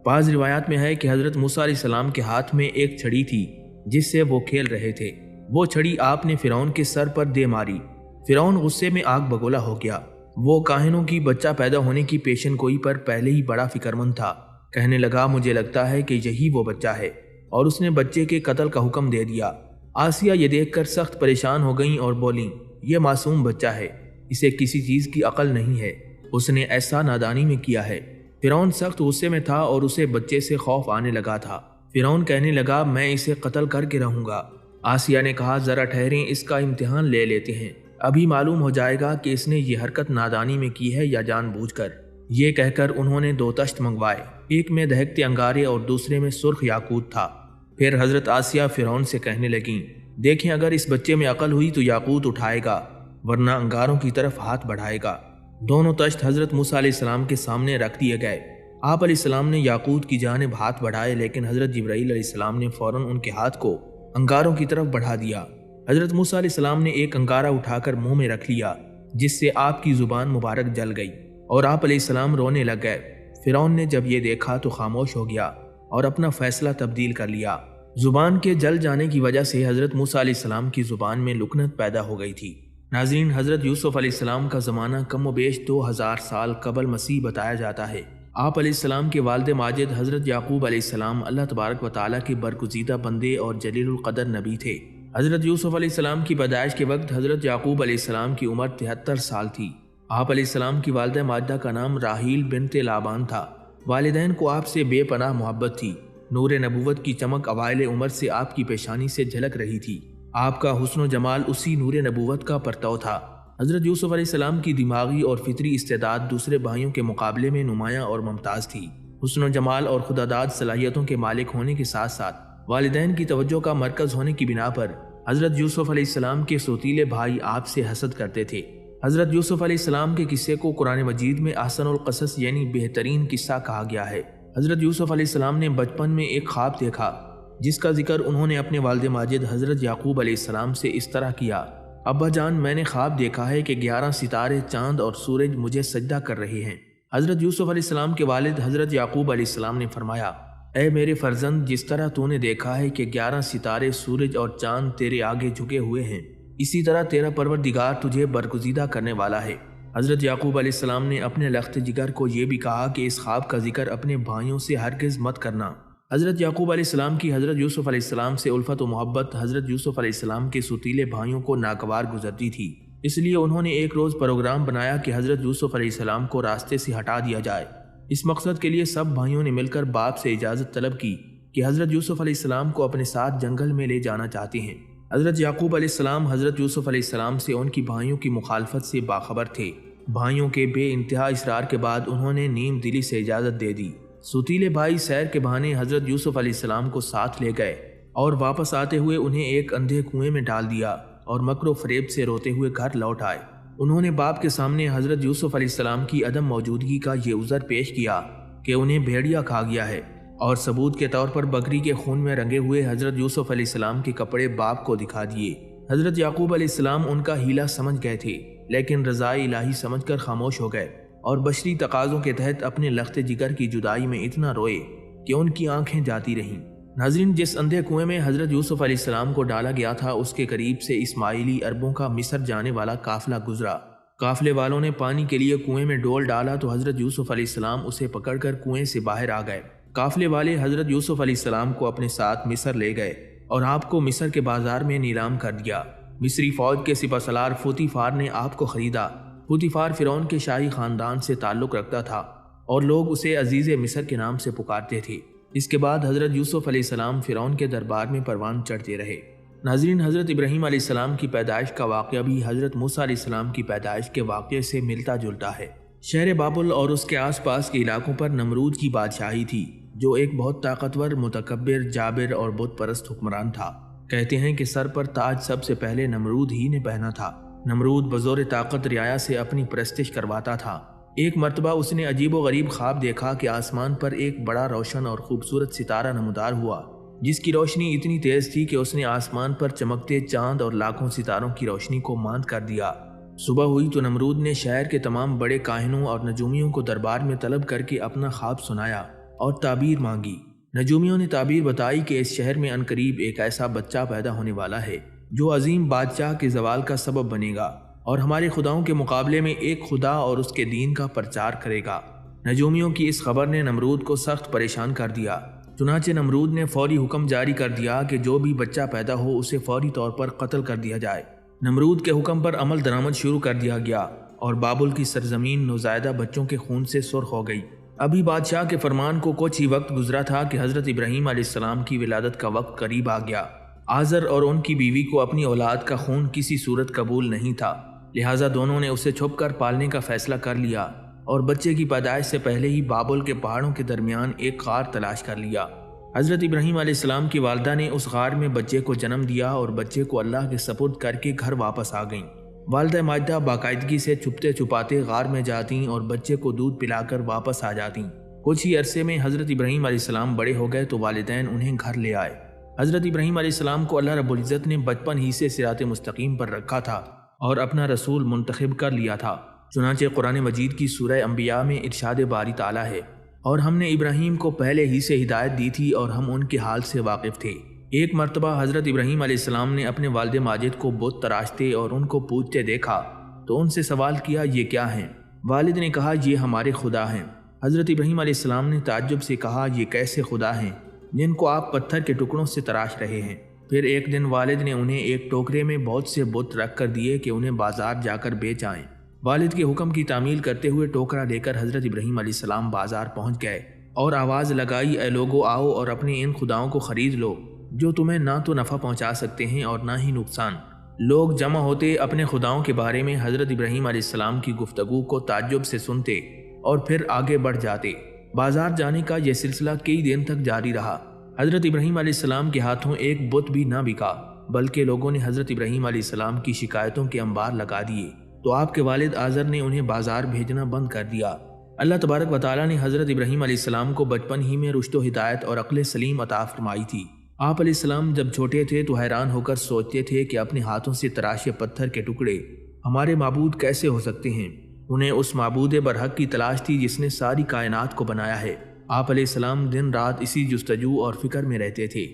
بعض روایات میں ہے کہ حضرت موسیٰ علیہ السلام کے ہاتھ میں ایک چھڑی تھی جس سے وہ کھیل رہے تھے۔ وہ چھڑی آپ نے فرعون کے سر پر دے ماری۔ فرعون غصے میں آگ بگولا ہو گیا۔ وہ کاہنوں کی بچہ پیدا ہونے کی پیشن گوئی پر پہلے ہی بڑا فکرمند تھا۔ کہنے لگا، مجھے لگتا ہے کہ یہی وہ بچہ ہے، اور اس نے بچے کے قتل کا حکم دے دیا۔ آسیہ یہ دیکھ کر سخت پریشان ہو گئیں اور بولیں، یہ معصوم بچہ ہے، اسے کسی چیز کی عقل نہیں ہے، اس نے ایسا نادانی میں کیا ہے۔ فرعون سخت غصے میں تھا اور اسے بچے سے خوف آنے لگا تھا۔ فرعون کہنے لگا، میں اسے قتل کر کے رہوں گا۔ آسیہ نے کہا، ذرا ٹھہریں، اس کا امتحان لے لیتے ہیں، ابھی معلوم ہو جائے گا کہ اس نے یہ حرکت نادانی میں کی ہے یا جان بوجھ کر۔ یہ کہہ کر انہوں نے 2 تشت منگوائے، ایک میں دہکتے انگارے اور دوسرے میں سرخ یاقوت تھا۔ پھر حضرت آسیہ فرعون سے کہنے لگیں، دیکھیں اگر اس بچے میں عقل ہوئی تو یاقوت اٹھائے گا، ورنہ انگاروں کی طرف ہاتھ بڑھائے گا۔ دونوں تشت حضرت موسیٰ علیہ السلام کے سامنے رکھ دیے گئے۔ آپ علیہ السلام نے یاقوت کی جانب ہاتھ بڑھائے، لیکن حضرت جبرائیل علیہ السلام نے فوراً ان کے ہاتھ کو انگاروں کی طرف بڑھا دیا۔ حضرت موسیٰ علیہ السلام نے ایک انگارہ اٹھا کر منہ میں رکھ لیا، جس سے آپ کی زبان مبارک جل گئی اور آپ علیہ السلام رونے لگ گئے۔ فرعون نے جب یہ دیکھا تو خاموش ہو گیا اور اپنا فیصلہ تبدیل کر لیا۔ زبان کے جل جانے کی وجہ سے حضرت موسیٰ علیہ السلام کی زبان میں لکنت پیدا ہو گئی تھی۔ ناظرین، حضرت یوسف علیہ السلام کا زمانہ کم و بیش 2000 سال قبل مسیح بتایا جاتا ہے۔ آپ علیہ السلام کے والد ماجد حضرت یعقوب علیہ السلام اللہ تبارک و تعالیٰ کے برگزیدہ بندے اور جلیل القدر نبی تھے۔ حضرت یوسف علیہ السلام کی پیدائش کے وقت حضرت یعقوب علیہ السلام کی عمر 73 سال تھی۔ آپ علیہ السلام کی والدہ ماجدہ کا نام راحیل بنت لابان تھا۔ والدین کو آپ سے بے پناہ محبت تھی۔ نور نبوت کی چمک اوائل عمر سے آپ کی پیشانی سے جھلک رہی تھی۔ آپ کا حسن و جمال اسی نور نبوت کا پرتو تھا۔ حضرت یوسف علیہ السلام کی دماغی اور فطری استعداد دوسرے بھائیوں کے مقابلے میں نمایاں اور ممتاز تھی۔ حسن و جمال اور خداداد صلاحیتوں کے مالک ہونے کے ساتھ ساتھ والدین کی توجہ کا مرکز ہونے کی بنا پر حضرت یوسف علیہ السلام کے سوتیلے بھائی آپ سے حسد کرتے تھے۔ حضرت یوسف علیہ السلام کے قصے کو قرآن مجید میں احسن القصص یعنی بہترین قصہ کہا گیا ہے۔ حضرت یوسف علیہ السلام نے بچپن میں ایک خواب دیکھا جس کا ذکر انہوں نے اپنے والد ماجد حضرت یعقوب علیہ السلام سے اس طرح کیا: ابا جان، میں نے خواب دیکھا ہے کہ 11 ستارے، چاند اور سورج مجھے سجدہ کر رہے ہیں۔ حضرت یوسف علیہ السلام کے والد حضرت یعقوب علیہ السلام نے فرمایا: اے میرے فرزند، جس طرح تو نے دیکھا ہے کہ 11 ستارے، سورج اور چاند تیرے آگے جھکے ہوئے ہیں، اسی طرح تیرا پروردگار تجھے برگزیدہ کرنے والا ہے۔ حضرت یعقوب علیہ السلام نے اپنے لخت جگر کو یہ بھی کہا کہ اس خواب کا ذکر اپنے بھائیوں سے ہرگز مت کرنا۔ حضرت یعقوب علیہ السلام کی حضرت یوسف علیہ السلام سے الفت و محبت حضرت یوسف علیہ السلام کے ستیلے بھائیوں کو ناگوار گزرتی تھی، اس لیے انہوں نے ایک روز پروگرام بنایا کہ حضرت یوسف علیہ السلام کو راستے سے ہٹا دیا جائے۔ اس مقصد کے لیے سب بھائیوں نے مل کر باپ سے اجازت طلب کی کہ حضرت یوسف علیہ السلام کو اپنے ساتھ جنگل میں لے جانا چاہتے ہیں۔ حضرت یعقوب علیہ السلام حضرت یوسف علیہ السلام سے ان کی بھائیوں کی مخالفت سے باخبر تھے۔ بھائیوں کے بے انتہا اصرار کے بعد انہوں نے نیم دلی سے اجازت دے دی۔ ستیلے بھائی سیر کے بہانے حضرت یوسف علیہ السلام کو ساتھ لے گئے اور واپس آتے ہوئے انہیں ایک اندھے کنویں میں ڈال دیا اور مکر و فریب سے روتے ہوئے گھر لوٹ آئے۔ انہوں نے باپ کے سامنے حضرت یوسف علیہ السلام کی عدم موجودگی کا یہ عذر پیش کیا کہ انہیں بھیڑیا کھا گیا ہے، اور ثبوت کے طور پر بکری کے خون میں رنگے ہوئے حضرت یوسف علیہ السلام کے کپڑے باپ کو دکھا دیے۔ حضرت یعقوب علیہ السلام ان کا ہیلا سمجھ گئے تھے، لیکن رضائے الہی سمجھ کر خاموش ہو گئے اور بشری تقاضوں کے تحت اپنے لخت جگر کی جدائی میں اتنا روئے کہ ان کی آنکھیں جاتی رہیں۔ ناظرین، جس اندھے کنویں میں حضرت یوسف علیہ السلام کو ڈالا گیا تھا اس کے قریب سے اسماعیلی عربوں کا مصر جانے والا قافلہ گزرا۔ قافلے والوں نے پانی کے لیے کنویں میں ڈول ڈالا تو حضرت یوسف علیہ السلام اسے پکڑ کر کنویں سے باہر آ گئے۔ قافلے والے حضرت یوسف علیہ السلام کو اپنے ساتھ مصر لے گئے اور آپ کو مصر کے بازار میں نیلام کر دیا۔ مصری فوج کے سپہ سالار پوتیفار نے آپ کو خریدا۔ پوتیفار فرعون کے شاہی خاندان سے تعلق رکھتا تھا اور لوگ اسے عزیز مصر کے نام سے پکارتے تھے۔ اس کے بعد حضرت یوسف علیہ السلام فرعون کے دربار میں پروان چڑھتے رہے۔ ناظرین، حضرت ابراہیم علیہ السلام کی پیدائش کا واقعہ بھی حضرت موسیٰ علیہ السلام کی پیدائش کے واقعے سے ملتا جلتا ہے۔ شہر بابل اور اس کے آس پاس کے علاقوں پر نمرود کی بادشاہی تھی، جو ایک بہت طاقتور، متکبر، جابر اور بت پرست حکمران تھا۔ کہتے ہیں کہ سر پر تاج سب سے پہلے نمرود ہی نے پہنا تھا۔ نمرود بزور طاقت رعایا سے اپنی پرستش کرواتا تھا۔ ایک مرتبہ اس نے عجیب و غریب خواب دیکھا کہ آسمان پر ایک بڑا روشن اور خوبصورت ستارہ نمودار ہوا، جس کی روشنی اتنی تیز تھی کہ اس نے آسمان پر چمکتے چاند اور لاکھوں ستاروں کی روشنی کو ماند کر دیا۔ صبح ہوئی تو نمرود نے شہر کے تمام بڑے کاہنوں اور نجومیوں کو دربار میں طلب کر کے اپنا خواب سنایا اور تعبیر مانگی۔ نجومیوں نے تعبیر بتائی کہ اس شہر میں عنقریب ایک ایسا بچہ پیدا ہونے والا ہے جو عظیم بادشاہ کے زوال کا سبب بنے گا اور ہمارے خداؤں کے مقابلے میں ایک خدا اور اس کے دین کا پرچار کرے گا۔ نجومیوں کی اس خبر نے نمرود کو سخت پریشان کر دیا۔ چنانچہ نمرود نے فوری حکم جاری کر دیا کہ جو بھی بچہ پیدا ہو اسے فوری طور پر قتل کر دیا جائے۔ نمرود کے حکم پر عمل درآمد شروع کر دیا گیا اور بابل کی سرزمین نوزائیدہ بچوں کے خون سے سرخ ہو گئی۔ ابھی بادشاہ کے فرمان کو کچھ ہی وقت گزرا تھا کہ حضرت ابراہیم علیہ السلام کی ولادت کا وقت قریب آ گیا۔ آزر اور ان کی بیوی کو اپنی اولاد کا خون کسی صورت قبول نہیں تھا، لہٰذا دونوں نے اسے چھپ کر پالنے کا فیصلہ کر لیا اور بچے کی پیدائش سے پہلے ہی بابل کے پہاڑوں کے درمیان ایک غار تلاش کر لیا۔ حضرت ابراہیم علیہ السلام کی والدہ نے اس غار میں بچے کو جنم دیا اور بچے کو اللہ کے سپرد کر کے گھر واپس آ گئیں۔ والدہ ماجدہ باقاعدگی سے چھپتے چھپاتے غار میں جاتیں اور بچے کو دودھ پلا کر واپس آ جاتیں۔ کچھ ہی عرصے میں حضرت ابراہیم علیہ السلام بڑے ہو گئے تو والدین انہیں گھر لے آئے۔ حضرت ابراہیم علیہ السلام کو اللہ رب العزت نے بچپن ہی سے صراط مستقیم پر رکھا تھا اور اپنا رسول منتخب کر لیا تھا۔ چنانچہ قرآن مجید کی سورہ انبیاء میں ارشاد باری تعالیٰ ہے، اور ہم نے ابراہیم کو پہلے ہی سے ہدایت دی تھی اور ہم ان کے حال سے واقف تھے۔ ایک مرتبہ حضرت ابراہیم علیہ السلام نے اپنے والد ماجد کو بت تراشتے اور ان کو پوجتے دیکھا تو ان سے سوال کیا، یہ کیا ہیں؟ والد نے کہا، یہ ہمارے خدا ہیں۔ حضرت ابراہیم علیہ السلام نے تعجب سے کہا، یہ کیسے خدا ہیں جن کو آپ پتھر کے ٹکڑوں سے تراش رہے ہیں؟ پھر ایک دن والد نے انہیں ایک ٹوکرے میں بہت سے بت رکھ کر دیے کہ انہیں بازار جا کر بیچ آئیں۔ والد کے حکم کی تعمیل کرتے ہوئے ٹوکرا لے کر حضرت ابراہیم علیہ السلام بازار پہنچ گئے اور آواز لگائی، اے لوگو آؤ اور اپنے ان خداؤں کو خرید لو جو تمہیں نہ تو نفع پہنچا سکتے ہیں اور نہ ہی نقصان۔ لوگ جمع ہوتے اپنے خداؤں کے بارے میں حضرت ابراہیم علیہ السلام کی گفتگو کو تعجب سے سنتے اور پھر آگے بڑھ جاتے۔ بازار جانے کا یہ سلسلہ کئی دن تک جاری رہا۔ حضرت ابراہیم علیہ السلام کے ہاتھوں ایک بت بھی نہ بکا، بلکہ لوگوں نے حضرت ابراہیم علیہ السلام کی شکایتوں کے انبار لگا دیے تو آپ کے والد آزر نے انہیں بازار بھیجنا بند کر دیا۔ اللہ تبارک و تعالیٰ نے حضرت ابراہیم علیہ السلام کو بچپن ہی میں رشد و ہدایت اور عقل سلیم عطا فرمائی تھی۔ آپ علیہ السلام جب چھوٹے تھے تو حیران ہو کر سوچتے تھے کہ اپنے ہاتھوں سے تراشے پتھر کے ٹکڑے ہمارے معبود کیسے ہو سکتے ہیں۔ انہیں اس معبود برحق کی تلاش تھی جس نے ساری کائنات کو بنایا ہے۔ آپ علیہ السلام دن رات اسی جستجو اور فکر میں رہتے تھے۔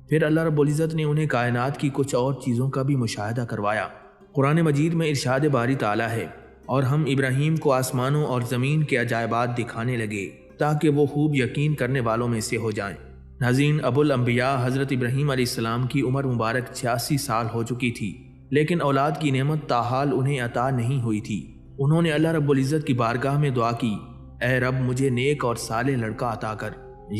پھر اللہ رب العزت نے انہیں کائنات کی کچھ اور چیزوں کا بھی مشاہدہ کروایا۔ قرآن مجید میں ارشاد باری تعالیٰ ہے، اور ہم ابراہیم کو آسمانوں اور زمین کے عجائبات دکھانے لگے تاکہ وہ خوب یقین کرنے والوں میں سے ہو جائیں۔ ناظرین، ابو الانبیاء حضرت ابراہیم علیہ السلام کی عمر مبارک 86 سال ہو چکی تھی، لیکن اولاد کی نعمت تاحال انہیں عطا نہیں ہوئی تھی۔ انہوں نے اللہ رب العزت کی بارگاہ میں دعا کی، اے رب مجھے نیک اور صالح لڑکا عطا کر۔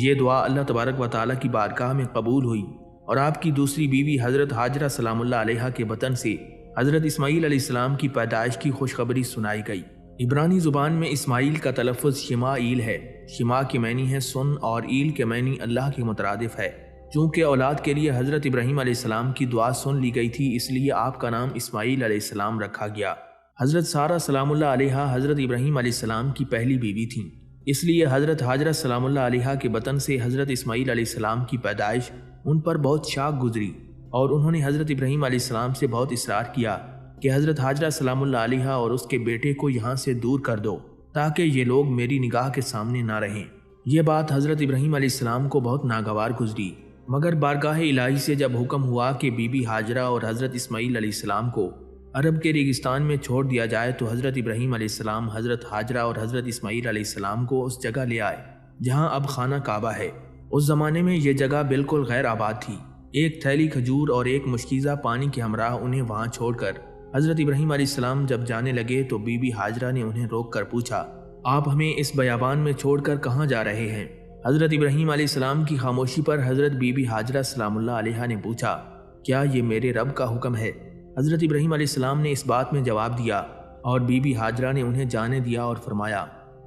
یہ دعا اللہ تبارک و تعالیٰ کی بارگاہ میں قبول ہوئی، اور آپ کی دوسری بیوی حضرت ہاجرہ سلام اللہ علیہا کے بطن سے حضرت اسماعیل علیہ السلام کی پیدائش کی خوشخبری سنائی گئی۔ عبرانی زبان میں اسماعیل کا تلفظ شمائیل ہے۔ شما کے معنی ہے سن، اور ایل کے معنی اللہ کے مترادف ہے۔ چونکہ اولاد کے لیے حضرت ابراہیم علیہ السلام کی دعا سن لی گئی تھی، اس لیے آپ کا نام اسماعیل علیہ السلام رکھا گیا۔ حضرت سارہ سلام اللہ علیہا حضرت ابراہیم علیہ السلام کی پہلی بیوی تھیں، اس لیے حضرت ہاجرہ سلام اللہ علیہا کے بطن سے حضرت اسماعیل علیہ السلام کی پیدائش ان پر بہت شاق گزری، اور انہوں نے حضرت ابراہیم علیہ السلام سے بہت اصرار کیا کہ حضرت ہاجرہ سلام اللہ علیہا اور اس کے بیٹے کو یہاں سے دور کر دو تاکہ یہ لوگ میری نگاہ کے سامنے نہ رہیں۔ یہ بات حضرت ابراہیم علیہ السلام کو بہت ناگوار گزری، مگر بارگاہ الہی سے جب حکم ہوا کہ بی بی ہاجرہ اور حضرت اسماعیل علیہ السلام کو عرب کے ریگستان میں چھوڑ دیا جائے تو حضرت ابراہیم علیہ السلام حضرت ہاجرہ اور حضرت اسماعیل علیہ السلام کو اس جگہ لے آئے جہاں اب خانہ کعبہ ہے۔ اس زمانے میں یہ جگہ بالکل غیر آباد تھی۔ ایک تھیلی کھجور اور ایک مشکیزہ پانی کے ہمراہ انہیں وہاں چھوڑ کر حضرت ابراہیم علیہ السلام جب جانے لگے تو بی بی ہاجرہ نے انہیں روک کر پوچھا، آپ ہمیں اس بیابان میں چھوڑ کر کہاں جا رہے ہیں؟ حضرت ابراہیم علیہ السلام کی خاموشی پر حضرت بی بی ہاجرہ سلام اللہ علیہا نے پوچھا، کیا یہ میرے رب کا حکم ہے؟ حضرت ابراہیم علیہ السلام نے اس بات میں جواب دیا، اور بی بی ہاجرہ نے انہیں جانے دیا اور فرمایا،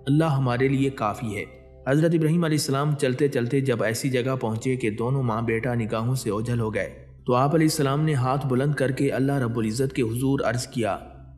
اللہ ہمارے لیے کافی ہے۔ حضرت ابراہیم علیہ السلام چلتے چلتے جب ایسی جگہ پہنچے کہ دونوں ماں بیٹا نگاہوں سے اوجھل ہو گئے تو آپ علیہ السلام نے ہاتھ بلند کر کے اللہ رب العزت کے حضور عرض کیا،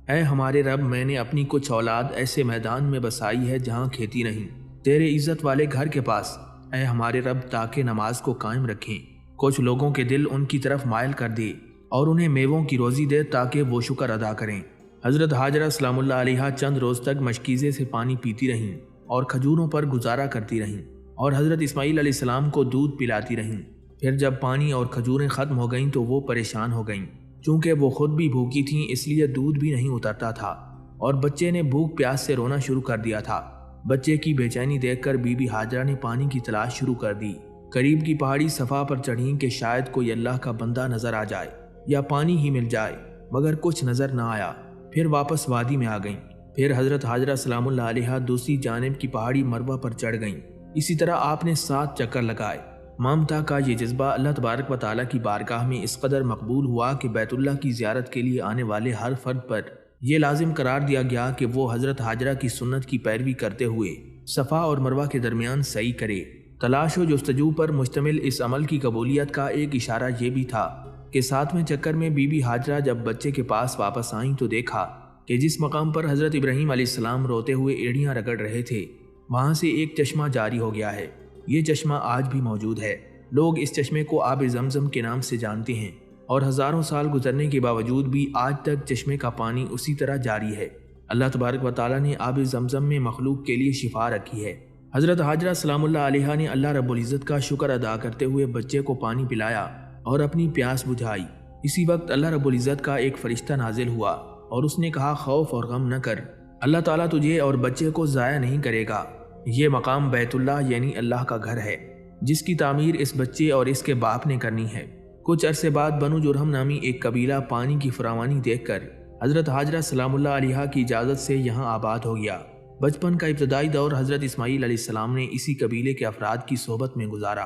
اے ہمارے رب، میں نے اپنی کچھ اولاد ایسے میدان میں بسائی ہے جہاں کھیتی نہیں، تیرے عزت والے گھر کے پاس، اے ہمارے رب، تاکہ نماز کو قائم رکھیں۔ کچھ لوگوں کے دل ان کی طرف مائل کر دے اور انہیں میووں کی روزی دے تاکہ وہ شکر ادا کریں۔ حضرت ہاجرہ سلام اللہ علیہا چند روز تک مشکیزے سے پانی پیتی رہیں اور کھجوروں پر گزارا کرتی رہیں، اور حضرت اسماعیل علیہ السلام کو دودھ پلاتی رہیں۔ پھر جب پانی اور کھجوریں ختم ہو گئیں تو وہ پریشان ہو گئیں، چونکہ وہ خود بھی بھوکی تھیں، اس لیے دودھ بھی نہیں اترتا تھا، اور بچے نے بھوک پیاس سے رونا شروع کر دیا تھا۔ بچے کی بے چینی دیکھ کر بی بی ہاجرہ نے پانی کی تلاش شروع کر دی۔ قریب کی پہاڑی صفا پر چڑھیں کہ شاید کوئی اللہ کا بندہ نظر آ جائے یا پانی ہی مل جائے، مگر کچھ نظر نہ آیا۔ پھر واپس وادی میں آ گئیں۔ پھر حضرت ہاجرہ سلام اللہ علیہا دوسری جانب کی پہاڑی مروہ پر چڑھ گئیں۔ اسی طرح آپ نے 7 چکر لگائے۔ ممتا کا یہ جذبہ اللہ تبارک و تعالیٰ کی بارگاہ میں اس قدر مقبول ہوا کہ بیت اللہ کی زیارت کے لیے آنے والے ہر فرد پر یہ لازم قرار دیا گیا کہ وہ حضرت ہاجرہ کی سنت کی پیروی کرتے ہوئے صفا اور مروہ کے درمیان سعی کرے۔ تلاش و جستجو پر مشتمل اس عمل کی قبولیت کا ایک اشارہ یہ بھی تھا کہ 7ویں چکر میں بی بی ہاجرہ جب بچے کے پاس واپس آئیں تو دیکھا کہ جس مقام پر حضرت ابراہیم علیہ السلام روتے ہوئے ایڑیاں رگڑ رہے تھے وہاں سے ایک چشمہ جاری ہو گیا ہے۔ یہ چشمہ آج بھی موجود ہے۔ لوگ اس چشمے کو آب زمزم کے نام سے جانتے ہیں، اور ہزاروں سال گزرنے کے باوجود بھی آج تک چشمے کا پانی اسی طرح جاری ہے۔ اللہ تبارک و تعالیٰ نے آب زمزم میں مخلوق کے لیے شفا رکھی ہے۔ حضرت ہاجرہ سلام اللہ علیہا نے اللہ رب العزت کا شکر ادا کرتے ہوئے بچے کو پانی پلایا اور اپنی پیاس بجھائی۔ اسی وقت اللہ رب العزت کا ایک فرشتہ نازل ہوا اور اس نے کہا، خوف اور غم نہ کر، اللہ تعالیٰ تجھے اور بچے کو ضائع نہیں کرے گا۔ یہ مقام بیت اللہ یعنی اللہ کا گھر ہے، جس کی تعمیر اس بچے اور اس کے باپ نے کرنی ہے۔ کچھ عرصے بعد بنو جرہم نامی ایک قبیلہ پانی کی فراوانی دیکھ کر حضرت ہاجرہ سلام اللہ علیہا کی اجازت سے یہاں آباد ہو گیا۔ بچپن کا ابتدائی دور حضرت اسماعیل علیہ السلام نے اسی قبیلے کے افراد کی صحبت میں گزارا۔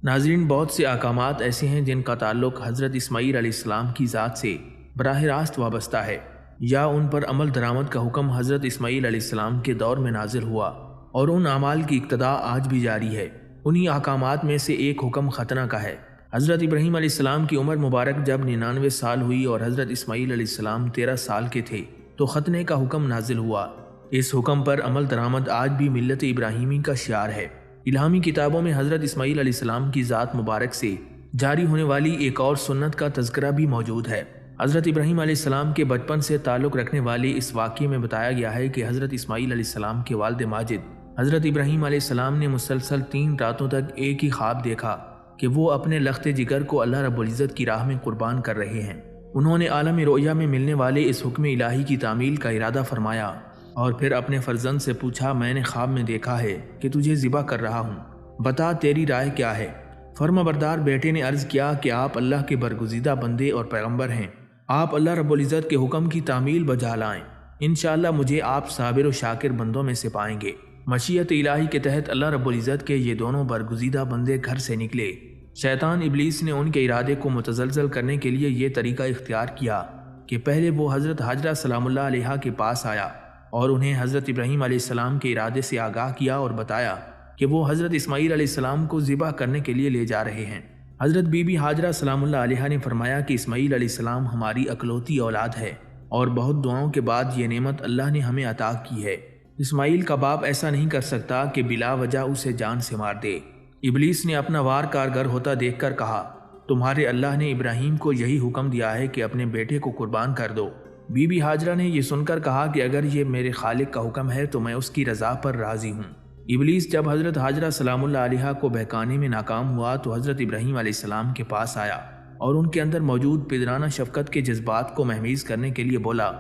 ناظرین، بہت سے احکامات ایسے ہیں جن کا تعلق حضرت اسماعیل علیہ السلام کی ذات سے براہ راست وابستہ ہے، یا ان پر عمل درآمد کا حکم حضرت اسماعیل علیہ السلام کے دور میں نازل ہوا اور ان اعمال کی اقتدا آج بھی جاری ہے۔ انہی احکامات میں سے ایک حکم ختنہ کا ہے۔ حضرت ابراہیم علیہ السلام کی عمر مبارک جب 99 سال ہوئی اور حضرت اسماعیل علیہ السلام 13 سال کے تھے تو ختنے کا حکم نازل ہوا۔ اس حکم پر عمل درآمد آج بھی ملت ابراہیمی کا شعار ہے۔ الہامی کتابوں میں حضرت اسماعیل علیہ السلام کی ذات مبارک سے جاری ہونے والی ایک اور سنت کا تذکرہ بھی موجود ہے۔ حضرت ابراہیم علیہ السلام کے بچپن سے تعلق رکھنے والے اس واقعے میں بتایا گیا ہے کہ حضرت اسماعیل علیہ السلام کے والد ماجد حضرت ابراہیم علیہ السلام نے مسلسل 3 راتوں تک ایک ہی خواب دیکھا کہ وہ اپنے لخت جگر کو اللہ رب العزت کی راہ میں قربان کر رہے ہیں۔ انہوں نے عالم رؤیا میں ملنے والے اس حکم الہی کی تعمیل کا ارادہ فرمایا اور پھر اپنے فرزند سے پوچھا، میں نے خواب میں دیکھا ہے کہ تجھے ذبح کر رہا ہوں، بتا تیری رائے کیا ہے؟ فرمانبردار بیٹے نے عرض کیا کہ آپ اللہ کے برگزیدہ بندے اور پیغمبر ہیں، آپ اللہ رب العزت کے حکم کی تعمیل بجا لائیں، انشاءاللہ مجھے آپ صابر و شاکر بندوں میں سے پائیں گے۔ مشیت الہی کے تحت اللہ رب العزت کے یہ دونوں برگزیدہ بندے گھر سے نکلے۔ شیطان ابلیس نے ان کے ارادے کو متزلزل کرنے کے لیے یہ طریقہ اختیار کیا کہ پہلے وہ حضرت حاجرہ سلام اللہ علیہا کے پاس آیا اور انہیں حضرت ابراہیم علیہ السلام کے ارادے سے آگاہ کیا اور بتایا کہ وہ حضرت اسماعیل علیہ السلام کو ذبح کرنے کے لیے لے جا رہے ہیں۔ حضرت بی بی حاجرہ سلام اللہ علیہا نے فرمایا کہ اسماعیل علیہ السلام ہماری اکلوتی اولاد ہے اور بہت دعاؤں کے بعد یہ نعمت اللہ نے ہمیں عطا کی ہے۔ اسماعیل کا باپ ایسا نہیں کر سکتا کہ بلا وجہ اسے جان سے مار دے۔ ابلیس نے اپنا وار کارگر ہوتا دیکھ کر کہا، تمہارے اللہ نے ابراہیم کو یہی حکم دیا ہے کہ اپنے بیٹے کو قربان کر دو۔ بی بی حاجرہ نے یہ سن کر کہا کہ اگر یہ میرے خالق کا حکم ہے تو میں اس کی رضا پر راضی ہوں۔ ابلیس جب حضرت حاجرہ سلام اللہ علیہا کو بہکانے میں ناکام ہوا تو حضرت ابراہیم علیہ السلام کے پاس آیا اور ان کے اندر موجود پدرانہ شفقت کے جذبات کو مہمیز کرنے کے لیے بولا،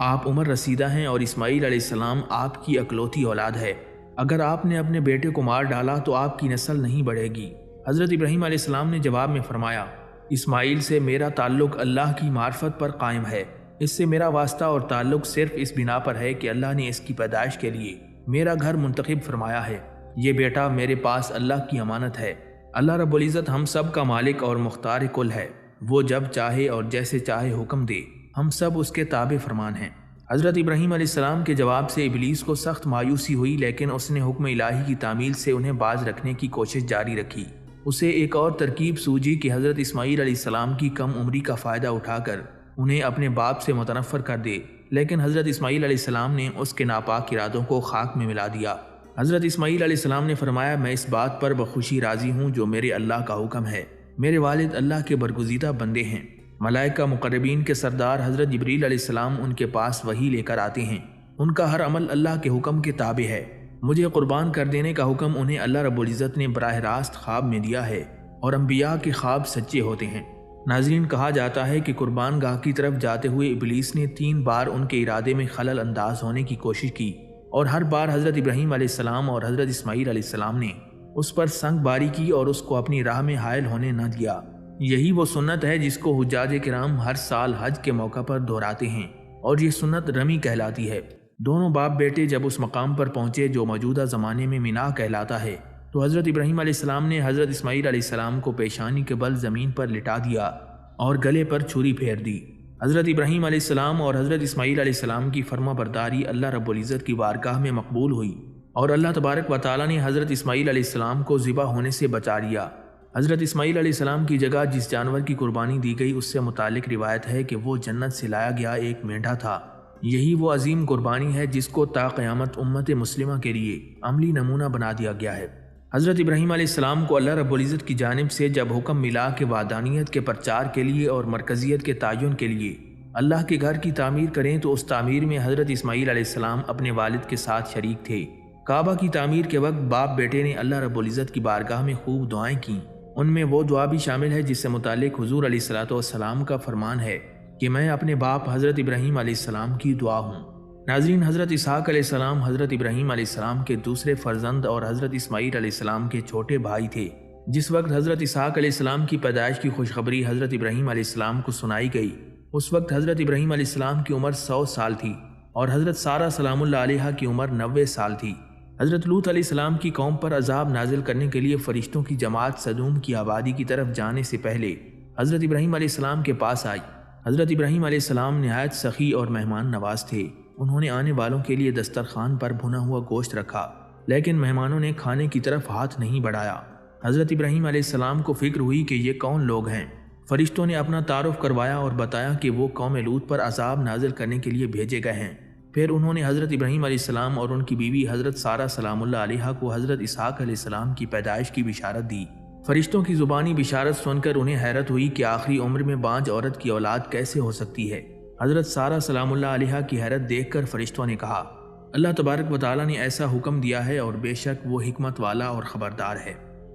آپ عمر رسیدہ ہیں اور اسماعیل علیہ السلام آپ کی اکلوتی اولاد ہے، اگر آپ نے اپنے بیٹے کو مار ڈالا تو آپ کی نسل نہیں بڑھے گی۔ حضرت ابراہیم علیہ السلام نے جواب میں فرمایا، اسماعیل سے میرا تعلق اللہ کی معرفت پر قائم ہے، اس سے میرا واسطہ اور تعلق صرف اس بنا پر ہے کہ اللہ نے اس کی پیدائش کے لیے میرا گھر منتخب فرمایا ہے۔ یہ بیٹا میرے پاس اللہ کی امانت ہے۔ اللہ رب العزت ہم سب کا مالک اور مختار کل ہے، وہ جب چاہے اور جیسے چاہے حکم دے، ہم سب اس کے تابع فرمان ہیں۔ حضرت ابراہیم علیہ السلام کے جواب سے ابلیس کو سخت مایوسی ہوئی، لیکن اس نے حکم الہی کی تعمیل سے انہیں باز رکھنے کی کوشش جاری رکھی۔ اسے ایک اور ترکیب سوجی کہ حضرت اسماعیل علیہ السلام کی کم عمری کا فائدہ اٹھا کر انہیں اپنے باپ سے متنفر کر دے، لیکن حضرت اسماعیل علیہ السلام نے اس کے ناپاک ارادوں کو خاک میں ملا دیا۔ حضرت اسماعیل علیہ السلام نے فرمایا، میں اس بات پر بخوشی راضی ہوں جو میرے اللہ کا حکم ہے، میرے والد اللہ کے برگزیدہ بندے ہیں۔ ملائکہ مقربین کے سردار حضرت جبریل علیہ السلام ان کے پاس وحی لے کر آتے ہیں، ان کا ہر عمل اللہ کے حکم کے تابع ہے۔ مجھے قربان کر دینے کا حکم انہیں اللہ رب العزت نے براہ راست خواب میں دیا ہے اور انبیاء کے خواب سچے ہوتے ہیں۔ ناظرین، کہا جاتا ہے کہ قربان گاہ کی طرف جاتے ہوئے ابلیس نے 3 بار ان کے ارادے میں خلل انداز ہونے کی کوشش کی اور ہر بار حضرت ابراہیم علیہ السلام اور حضرت اسماعیل علیہ السلام نے اس پر سنگ باری کی اور اس کو اپنی راہ میں حائل ہونے نہ دیا۔ یہی وہ سنت ہے جس کو حجاج کرام ہر سال حج کے موقع پر دہراتے ہیں اور یہ سنت رمی کہلاتی ہے۔ دونوں باپ بیٹے جب اس مقام پر پہنچے جو موجودہ زمانے میں مینا کہلاتا ہے تو حضرت ابراہیم علیہ السلام نے حضرت اسماعیل علیہ السلام کو پیشانی کے بل زمین پر لٹا دیا اور گلے پر چھری پھیر دی۔ حضرت ابراہیم علیہ السلام اور حضرت اسماعیل علیہ السلام کی فرما برداری اللہ رب العزت کی بارگاہ میں مقبول ہوئی اور اللہ تبارک و تعالی نے حضرت اسماعیل علیہ السلام کو ذبح ہونے سے بچا لیا۔ حضرت اسماعیل علیہ السلام کی جگہ جس جانور کی قربانی دی گئی اس سے متعلق روایت ہے کہ وہ جنت سے لایا گیا ایک مینڈھا تھا۔ یہی وہ عظیم قربانی ہے جس کو تا قیامت امت مسلمہ کے لیے عملی نمونہ بنا دیا گیا ہے۔ حضرت ابراہیم علیہ السلام کو اللہ رب العزت کی جانب سے جب حکم ملا کہ وحدانیت کے پرچار کے لیے اور مرکزیت کے تعین کے لیے اللہ کے گھر کی تعمیر کریں تو اس تعمیر میں حضرت اسماعیل علیہ السلام اپنے والد کے ساتھ شریک تھے۔ کعبہ کی تعمیر کے وقت باپ بیٹے نے اللہ رب العزت کی بارگاہ میں خوب دعائیں کیں۔ ان میں وہ دعا بھی شامل ہے جس سے متعلق حضور علیہ الصلوۃ والسلام کا فرمان ہے کہ میں اپنے باپ حضرت ابراہیم علیہ السلام کی دعا ہوں۔ ناظرین، حضرت اسحاق علیہ السلام حضرت ابراہیم علیہ السلام کے دوسرے فرزند اور حضرت اسماعیل علیہ السلام کے چھوٹے بھائی تھے۔ جس وقت حضرت اسحاق علیہ السلام کی پیدائش کی خوشخبری حضرت ابراہیم علیہ السلام کو سنائی گئی، اس وقت حضرت ابراہیم علیہ السلام کی عمر 100 سال تھی اور حضرت سارہ سلام اللہ علیہا کی عمر 90 سال تھی۔ حضرت لوط علیہ السلام کی قوم پر عذاب نازل کرنے کے لیے فرشتوں کی جماعت سدوم کی آبادی کی طرف جانے سے پہلے حضرت ابراہیم علیہ السلام کے پاس آئی۔ حضرت ابراہیم علیہ السلام نہایت سخی اور مہمان نواز تھے۔ انہوں نے آنے والوں کے لیے دسترخوان پر بھنا ہوا گوشت رکھا، لیکن مہمانوں نے کھانے کی طرف ہاتھ نہیں بڑھایا۔ حضرت ابراہیم علیہ السلام کو فکر ہوئی کہ یہ کون لوگ ہیں۔ فرشتوں نے اپنا تعارف کروایا اور بتایا کہ وہ قوم لوط پر عذاب نازل کرنے کے لیے بھیجے گئے ہیں۔ پھر انہوں نے حضرت ابراہیم علیہ السلام اور ان کی بیوی حضرت سارہ سلام اللہ علیہا کو حضرت اسحاق علیہ السلام کی پیدائش کی بشارت دی۔ فرشتوں کی زبانی بشارت سن کر انہیں حیرت ہوئی کہ آخری عمر میں بانجھ عورت کی اولاد کیسے ہو سکتی ہے۔ حضرت سارہ سلام اللہ علیہا کی حیرت دیکھ کر فرشتوں نے کہا، اللہ تبارک و تعالیٰ نے ایسا حکم دیا ہے اور بے شک وہ حکمت والا اور خبردار ہے۔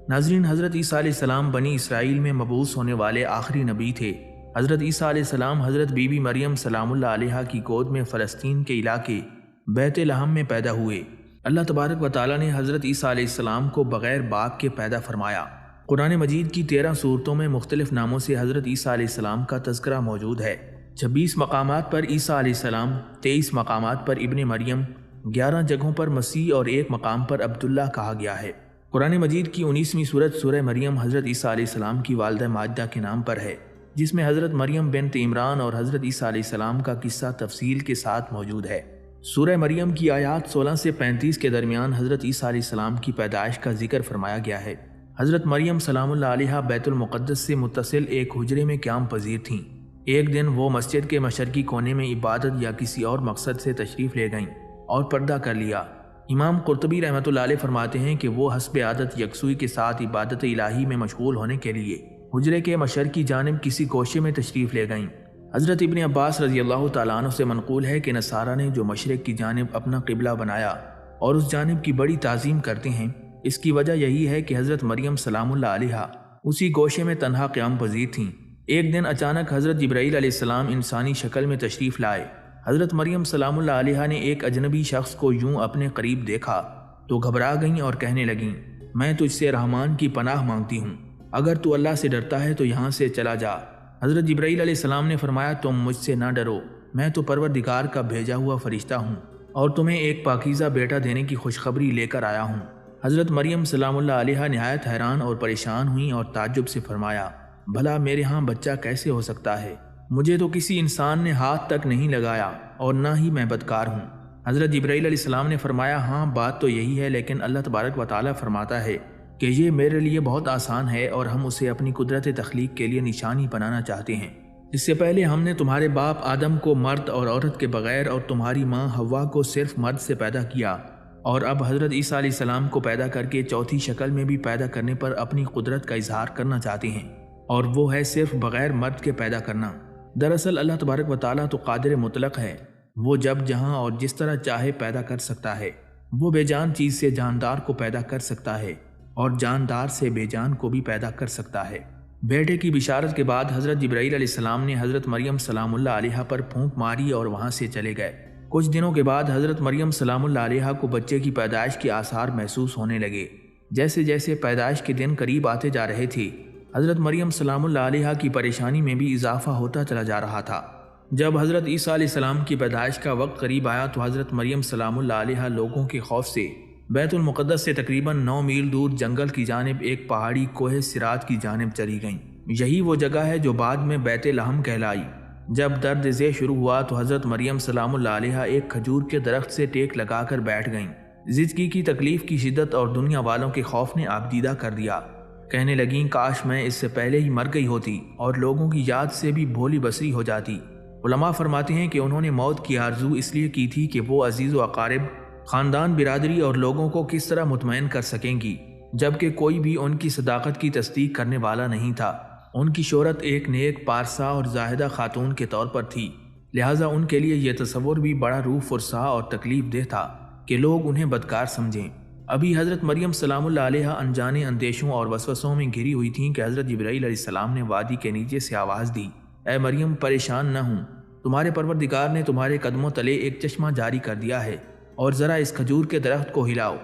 ناظرین، حضرت عیسیٰ علیہ السلام بنی اسرائیل میں مبعوث ہونے والے آخری نبی تھے۔ حضرت عیسیٰ علیہ السلام حضرت بی بی مریم سلام اللہ علیہا کی گود میں فلسطین کے علاقے بیت لحم میں پیدا ہوئے۔ اللہ تبارک و تعالیٰ نے حضرت عیسیٰ علیہ السلام کو بغیر باپ کے پیدا فرمایا۔ قرآن مجید کی 13 سورتوں میں مختلف ناموں سے حضرت عیسیٰ علیہ السلام کا تذکرہ موجود ہے۔ 26 مقامات پر عیسیٰ علیہ السلام، 23 مقامات پر ابن مریم، 11 جگہوں پر مسیح اور 1 مقام پر عبداللہ کہا گیا ہے۔ قرآن مجید کی 19ویں سورت سورہ مریم حضرت عیسیٰ علیہ السلام کی والدہ ماجدہ کے نام پر ہے، جس میں حضرت مریم بنت عمران اور حضرت عیسیٰ علیہ السلام کا قصہ تفصیل کے ساتھ موجود ہے۔ سورہ مریم کی آیات 16 سے 35 کے درمیان حضرت عیسیٰ علیہ السلام کی پیدائش کا ذکر فرمایا گیا ہے۔ حضرت مریم سلام اللہ علیہا بیت المقدس سے متصل ایک حجرے میں قیام پذیر تھیں۔ ایک دن وہ مسجد کے مشرقی کونے میں عبادت یا کسی اور مقصد سے تشریف لے گئیں اور پردہ کر لیا۔ امام قرطبی رحمۃ اللہ علیہ فرماتے ہیں کہ وہ حسب عادت یکسوئی کے ساتھ عبادت الہی میں مشغول ہونے کے لیے حجرے کے مشرقی جانب کسی گوشے میں تشریف لے گئیں۔ حضرت ابن عباس رضی اللہ تعالیٰ عنہ سے منقول ہے کہ نصارہ نے جو مشرق کی جانب اپنا قبلہ بنایا اور اس جانب کی بڑی تعظیم کرتے ہیں، اس کی وجہ یہی ہے کہ حضرت مریم سلام اللہ علیہا اسی گوشے میں تنہا قیام پذیر تھیں۔ ایک دن اچانک حضرت جبرائیل علیہ السلام انسانی شکل میں تشریف لائے۔ حضرت مریم سلام اللہ علیہا نے ایک اجنبی شخص کو یوں اپنے قریب دیکھا تو گھبرا گئیں اور کہنے لگیں، میں تجھ سے رحمان کی پناہ مانگتی ہوں، اگر تو اللہ سے ڈرتا ہے تو یہاں سے چلا جا۔ حضرت جبرائیل علیہ السلام نے فرمایا، تم مجھ سے نہ ڈرو، میں تو پروردگار کا بھیجا ہوا فرشتہ ہوں اور تمہیں ایک پاکیزہ بیٹا دینے کی خوشخبری لے کر آیا ہوں۔ حضرت مریم سلام اللہ علیہا نہایت حیران اور پریشان ہوئیں اور تعجب سے فرمایا، بھلا میرے ہاں بچہ کیسے ہو سکتا ہے؟ مجھے تو کسی انسان نے ہاتھ تک نہیں لگایا اور نہ ہی میں بدکار ہوں۔ حضرت جبرائیل علیہ السلام نے فرمایا، ہاں بات تو یہی ہے، لیکن اللہ تبارک و تعالیٰ فرماتا ہے کہ یہ میرے لیے بہت آسان ہے اور ہم اسے اپنی قدرت تخلیق کے لیے نشانی بنانا چاہتے ہیں۔ اس سے پہلے ہم نے تمہارے باپ آدم کو مرد اور عورت کے بغیر اور تمہاری ماں حوا کو صرف مرد سے پیدا کیا، اور اب حضرت عیسیٰ علیہ السلام کو پیدا کر کے چوتھی شکل میں بھی پیدا کرنے پر اپنی قدرت کا اظہار کرنا چاہتے ہیں، اور وہ ہے صرف بغیر مرد کے پیدا کرنا۔ دراصل اللہ تبارک و تعالیٰ تو قادر مطلق ہے، وہ جب جہاں اور جس طرح چاہے پیدا کر سکتا ہے۔ وہ بے جان چیز سے جاندار کو پیدا کر سکتا ہے اور جاندار سے بے جان کو بھی پیدا کر سکتا ہے۔ بیٹے کی بشارت کے بعد حضرت جبرائیل علیہ السلام نے حضرت مریم سلام اللہ علیہا پر پھونک ماری اور وہاں سے چلے گئے۔ کچھ دنوں کے بعد حضرت مریم سلام اللہ علیہا کو بچے کی پیدائش کے آثار محسوس ہونے لگے۔ جیسے جیسے پیدائش کے دن قریب آتے جا رہے تھے، حضرت مریم سلام اللہ علیہا کی پریشانی میں بھی اضافہ ہوتا چلا جا رہا تھا۔ جب حضرت عیسیٰ علیہ السلام کی پیدائش کا وقت قریب آیا تو حضرت مریم سلام اللہ علیہا لوگوں کے خوف سے بیت المقدس سے تقریباً 9 میل دور جنگل کی جانب ایک پہاڑی کوہ صراط کی جانب چلی گئیں۔ یہی وہ جگہ ہے جو بعد میں بیت لحم کہلائی۔ جب درد ذیل شروع ہوا تو حضرت مریم سلام اللہ علیہا ایک کھجور کے درخت سے ٹیک لگا کر بیٹھ گئیں۔ زچگی کی تکلیف کی شدت اور دنیا والوں کے خوف نے آپ دیدہ کر دیا۔ کہنے لگیں، کاش میں اس سے پہلے ہی مر گئی ہوتی اور لوگوں کی یاد سے بھی بھولی بصری ہو جاتی۔ علماء فرماتے ہیں کہ انہوں نے موت کی آرزو اس لیے کی تھی کہ وہ عزیز و اقارب، خاندان، برادری اور لوگوں کو کس طرح مطمئن کر سکیں گی، جبکہ کوئی بھی ان کی صداقت کی تصدیق کرنے والا نہیں تھا۔ ان کی شہرت ایک نیک، پارسا اور زاہدہ خاتون کے طور پر تھی، لہٰذا ان کے لیے یہ تصور بھی بڑا روح فرسا اور تکلیف دہ تھا کہ لوگ انہیں بدکار سمجھیں۔ ابھی حضرت مریم سلام اللہ علیہا انجانے اندیشوں اور وسوسوں میں گھری ہوئی تھیں کہ حضرت جبرائیل علیہ السلام نے وادی کے نیچے سے آواز دی، اے مریم پریشان نہ ہوں، تمہارے پروردگار نے تمہارے قدموں تلے ایک چشمہ جاری کر دیا ہے، اور ذرا اس کھجور کے درخت کو ہلاؤ،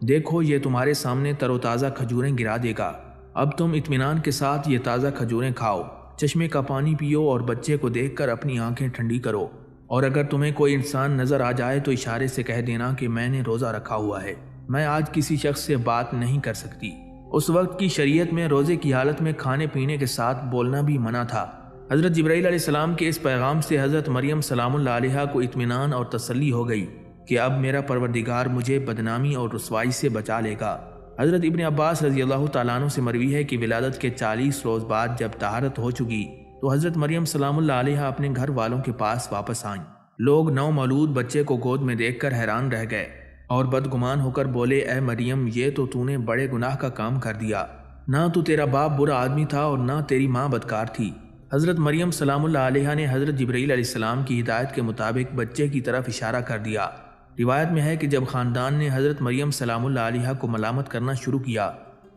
دیکھو یہ تمہارے سامنے تر و تازہ کھجوریں گرا دے گا۔ اب تم اطمینان کے ساتھ یہ تازہ کھجوریں کھاؤ، چشمے کا پانی پیو اور بچے کو دیکھ کر اپنی آنکھیں ٹھنڈی کرو، اور اگر تمہیں کوئی انسان نظر آ جائے تو اشارے سے کہہ دینا کہ میں نے روزہ رکھا ہوا ہے، میں آج کسی شخص سے بات نہیں کر سکتی۔ اس وقت کی شریعت میں روزے کی حالت میں کھانے پینے کے ساتھ بولنا بھی منع تھا، حضرت جبرائیل علیہ السلام کے اس پیغام سے حضرت مریم سلام اللہ علیہا کو اطمینان اور تسلی ہو گئی کہ اب میرا پروردگار مجھے بدنامی اور رسوائی سے بچا لے گا۔ حضرت ابن عباس رضی اللہ تعالیٰ عنہ سے مروی ہے کہ ولادت کے 40 روز بعد جب طہارت ہو چکی تو حضرت مریم سلام اللہ علیہا اپنے گھر والوں کے پاس واپس آئیں۔ لوگ نو مولود بچے کو گود میں دیکھ کر حیران رہ گئے اور بدگمان ہو کر بولے، اے مریم، یہ تو نے بڑے گناہ کا کام کر دیا، نہ تو تیرا باپ برا آدمی تھا اور نہ تیری ماں بدکار تھی۔ حضرت مریم سلام اللہ علیہا نے حضرت جبرائیل علیہ السلام کی ہدایت کے مطابق بچے کی طرف اشارہ کر دیا۔ روایت میں ہے کہ جب خاندان نے حضرت مریم سلام اللہ علیہا کو ملامت کرنا شروع کیا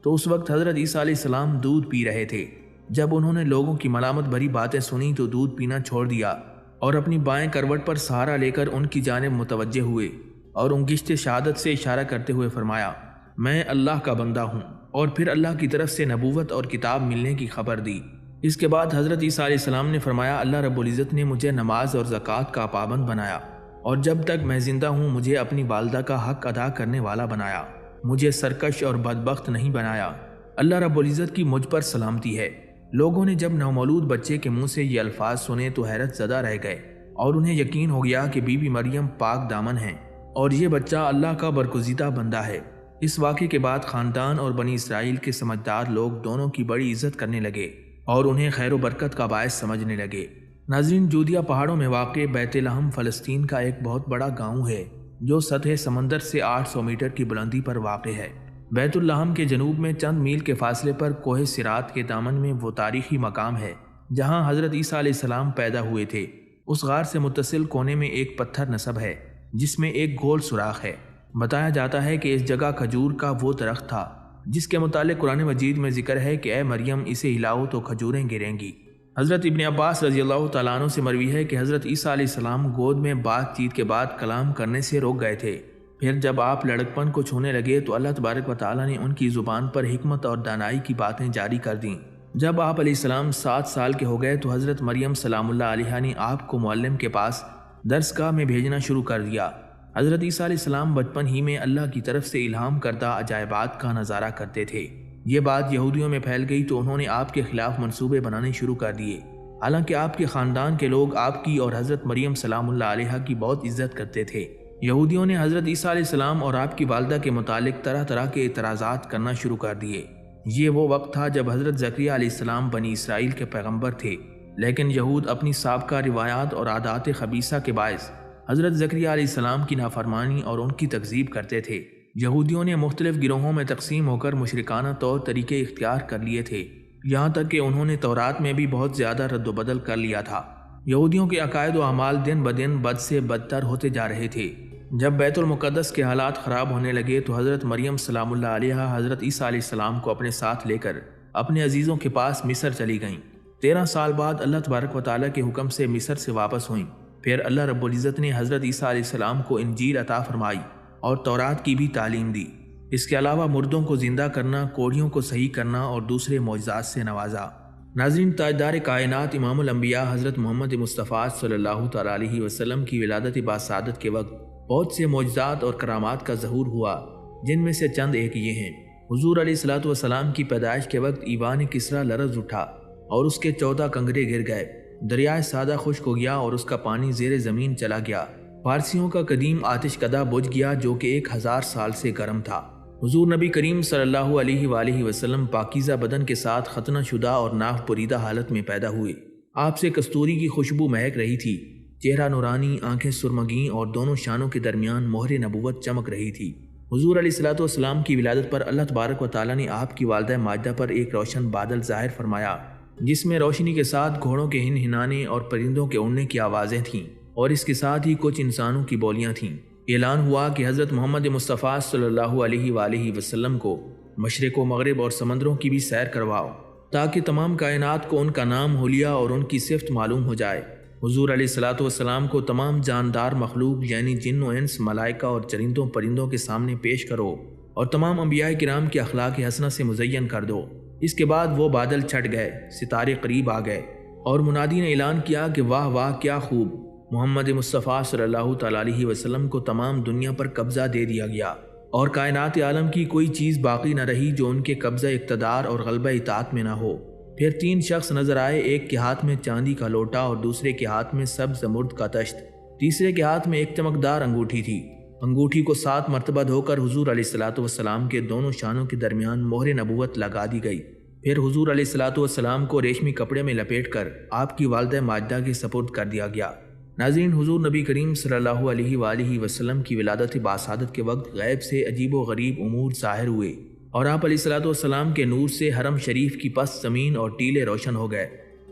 تو اس وقت حضرت عیسیٰ علیہ السلام دودھ پی رہے تھے۔ جب انہوں نے لوگوں کی ملامت بھری باتیں سنی تو دودھ پینا چھوڑ دیا اور اپنی بائیں کروٹ پر سہارا لے کر ان کی جانب متوجہ ہوئے اور انگشت شہادت سے اشارہ کرتے ہوئے فرمایا، میں اللہ کا بندہ ہوں، اور پھر اللہ کی طرف سے نبوت اور کتاب ملنے کی خبر دی۔ اس کے بعد حضرت عیسیٰ علیہ السلام نے فرمایا، اللہ رب العزت نے مجھے نماز اور زکوٰۃ کا پابند بنایا اور جب تک میں زندہ ہوں مجھے اپنی والدہ کا حق ادا کرنے والا بنایا، مجھے سرکش اور بدبخت نہیں بنایا۔ اللہ رب العزت کی مجھ پر سلامتی ہے۔ لوگوں نے جب نومولود بچے کے منہ سے یہ الفاظ سنے تو حیرت زدہ رہ گئے اور انہیں یقین ہو گیا کہ بی بی مریم پاک دامن ہیں اور یہ بچہ اللہ کا برگزیدہ بندہ ہے۔ اس واقعے کے بعد خاندان اور بنی اسرائیل کے سمجھدار لوگ دونوں کی بڑی عزت کرنے لگے اور انہیں خیر و برکت کا باعث سمجھنے لگے۔ ناظرین، جودیا پہاڑوں میں واقع بیت لحم فلسطین کا ایک بہت بڑا گاؤں ہے جو سطح سمندر سے 800 میٹر کی بلندی پر واقع ہے۔ بیت لحم کے جنوب میں چند میل کے فاصلے پر کوہ صراط کے دامن میں وہ تاریخی مقام ہے جہاں حضرت عیسیٰ علیہ السلام پیدا ہوئے تھے۔ اس غار سے متصل کونے میں ایک پتھر نصب ہے جس میں ایک گول سوراخ ہے۔ بتایا جاتا ہے کہ اس جگہ کھجور کا وہ درخت تھا جس کے متعلق قرآن مجید میں ذکر ہے کہ اے مریم، اسے ہلاؤ تو کھجوریں گریں گی۔ حضرت ابن عباس رضی اللہ تعالیٰ عنہ سے مروی ہے کہ حضرت عیسیٰ علیہ السلام گود میں بات چیت کے بعد کلام کرنے سے روک گئے تھے۔ پھر جب آپ لڑکپن کو چھونے لگے تو اللہ تبارک و تعالیٰ نے ان کی زبان پر حکمت اور دانائی کی باتیں جاری کر دیں۔ جب آپ علیہ السلام 7 سال کے ہو گئے تو حضرت مریم سلام اللہ علیہا نے آپ کو معلم کے پاس درس گاہ میں بھیجنا شروع کر دیا۔ حضرت عیسیٰ علیہ السلام بچپن ہی میں اللہ کی طرف سے الہام کردہ عجائبات کا نظارہ کرتے تھے۔ یہ بات یہودیوں میں پھیل گئی تو انہوں نے آپ کے خلاف منصوبے بنانے شروع کر دیے۔ حالانکہ آپ کے خاندان کے لوگ آپ کی اور حضرت مریم سلام اللہ علیہا کی بہت عزت کرتے تھے۔ یہودیوں نے حضرت عیسیٰ علیہ السلام اور آپ کی والدہ کے متعلق طرح طرح کے اعتراضات کرنا شروع کر دیے۔ یہ وہ وقت تھا جب حضرت زکریا علیہ السلام بنی اسرائیل کے پیغمبر تھے، لیکن یہود اپنی سابقہ روایات اور عادات خبیثہ کے باعث حضرت زکریا علیہ السلام کی نافرمانی اور ان کی تکذیب کرتے تھے۔ یہودیوں نے مختلف گروہوں میں تقسیم ہو کر مشرکانہ طور طریقے اختیار کر لیے تھے، یہاں تک کہ انہوں نے تورات میں بھی بہت زیادہ رد و بدل کر لیا تھا۔ یہودیوں کے عقائد و اعمال دن بدن بد سے بدتر ہوتے جا رہے تھے۔ جب بیت المقدس کے حالات خراب ہونے لگے تو حضرت مریم سلام اللہ علیہا حضرت عیسیٰ علیہ السلام کو اپنے ساتھ لے کر اپنے عزیزوں کے پاس مصر چلی گئیں۔ 13 سال بعد اللہ تبارک و تعالیٰ کے حکم سے مصر سے واپس ہوئیں۔ پھر اللہ رب العزت نے حضرت عیسیٰ علیہ السلام کو انجیل عطا فرمائی اور تورات کی بھی تعلیم دی۔ اس کے علاوہ مردوں کو زندہ کرنا، کوڑھیوں کو صحیح کرنا اور دوسرے معجزات سے نوازا۔ ناظرین، تاجدار کائنات امام الانبیاء حضرت محمد مصطفیٰ صلی اللہ تعالیٰ علیہ وسلم کی ولادت باسعادت کے وقت بہت سے معجزات اور کرامات کا ظہور ہوا، جن میں سے چند ایک یہ ہیں۔ حضور علیہ الصلوۃ والسلام کی پیدائش کے وقت ایوان کسریٰ لرز اٹھا اور اس کے 14 کنگرے گر گئے، دریائے سادہ خشک ہو گیا اور اس کا پانی زیر زمین چلا گیا، فارسیوں کا قدیم آتش کدہ بجھ گیا جو کہ 1000 سال سے گرم تھا۔ حضور نبی کریم صلی اللہ علیہ وآلہ وسلم پاکیزہ بدن کے ساتھ ختنہ شدہ اور ناف بریدہ حالت میں پیدا ہوئے۔ آپ سے کستوری کی خوشبو مہک رہی تھی، چہرہ نورانی، آنکھیں سرمگیں اور دونوں شانوں کے درمیان مہر نبوت چمک رہی تھی۔ حضور علیہ الصلوۃ والسلام کی ولادت پر اللہ تبارک و تعالیٰ نے آپ کی والدہ ماجدہ پر ایک روشن بادل ظاہر فرمایا، جس میں روشنی کے ساتھ گھوڑوں کے ہنہنانے اور پرندوں کے اڑنے کی آوازیں تھیں، اور اس کے ساتھ ہی کچھ انسانوں کی بولیاں تھیں۔ اعلان ہوا کہ حضرت محمد مصطفیٰ صلی اللہ علیہ وآلہ وسلم کو مشرق و مغرب اور سمندروں کی بھی سیر کرواؤ تاکہ تمام کائنات کو ان کا نام حلیہ اور ان کی صفت معلوم ہو جائے۔ حضور علیہ الصلوۃ والسلام کو تمام جاندار مخلوق یعنی جن و انس، ملائکہ اور چرندوں پرندوں کے سامنے پیش کرو اور تمام انبیاء کرام کے اخلاق حسنہ سے مزین کر دو۔ اس کے بعد وہ بادل چھٹ گئے، ستارے قریب آ گئے اور منادی نے اعلان کیا کہ واہ واہ کیا خوب، محمد مصطفیٰ صلی اللہ تعالیٰ علیہ وسلم کو تمام دنیا پر قبضہ دے دیا گیا اور کائنات عالم کی کوئی چیز باقی نہ رہی جو ان کے قبضہ اقتدار اور غلبہ اطاعت میں نہ ہو۔ پھر 3 شخص نظر آئے، ایک کے ہاتھ میں چاندی کا لوٹا اور دوسرے کے ہاتھ میں سبز زمرد کا تشت، تیسرے کے ہاتھ میں ایک چمکدار انگوٹھی تھی۔ انگوٹھی کو 7 مرتبہ دھو کر حضور علیہ الصلوۃ والسلام کے دونوں شانوں کے درمیان مہر نبوت لگا دی گئی۔ پھر حضور علیہ الصلوۃ والسلام کو ریشمی کپڑے میں لپیٹ کر آپ کی والدہ ماجدہ کے سپرد کر دیا گیا۔ ناظرین، حضور نبی کریم صلی اللہ علیہ وآلہ وسلم کی ولادت باسعادت کے وقت غیب سے عجیب و غریب امور ظاہر ہوئے اور آپ علیہ الصلوۃ والسلام کے نور سے حرم شریف کی پس زمین اور ٹیلے روشن ہو گئے۔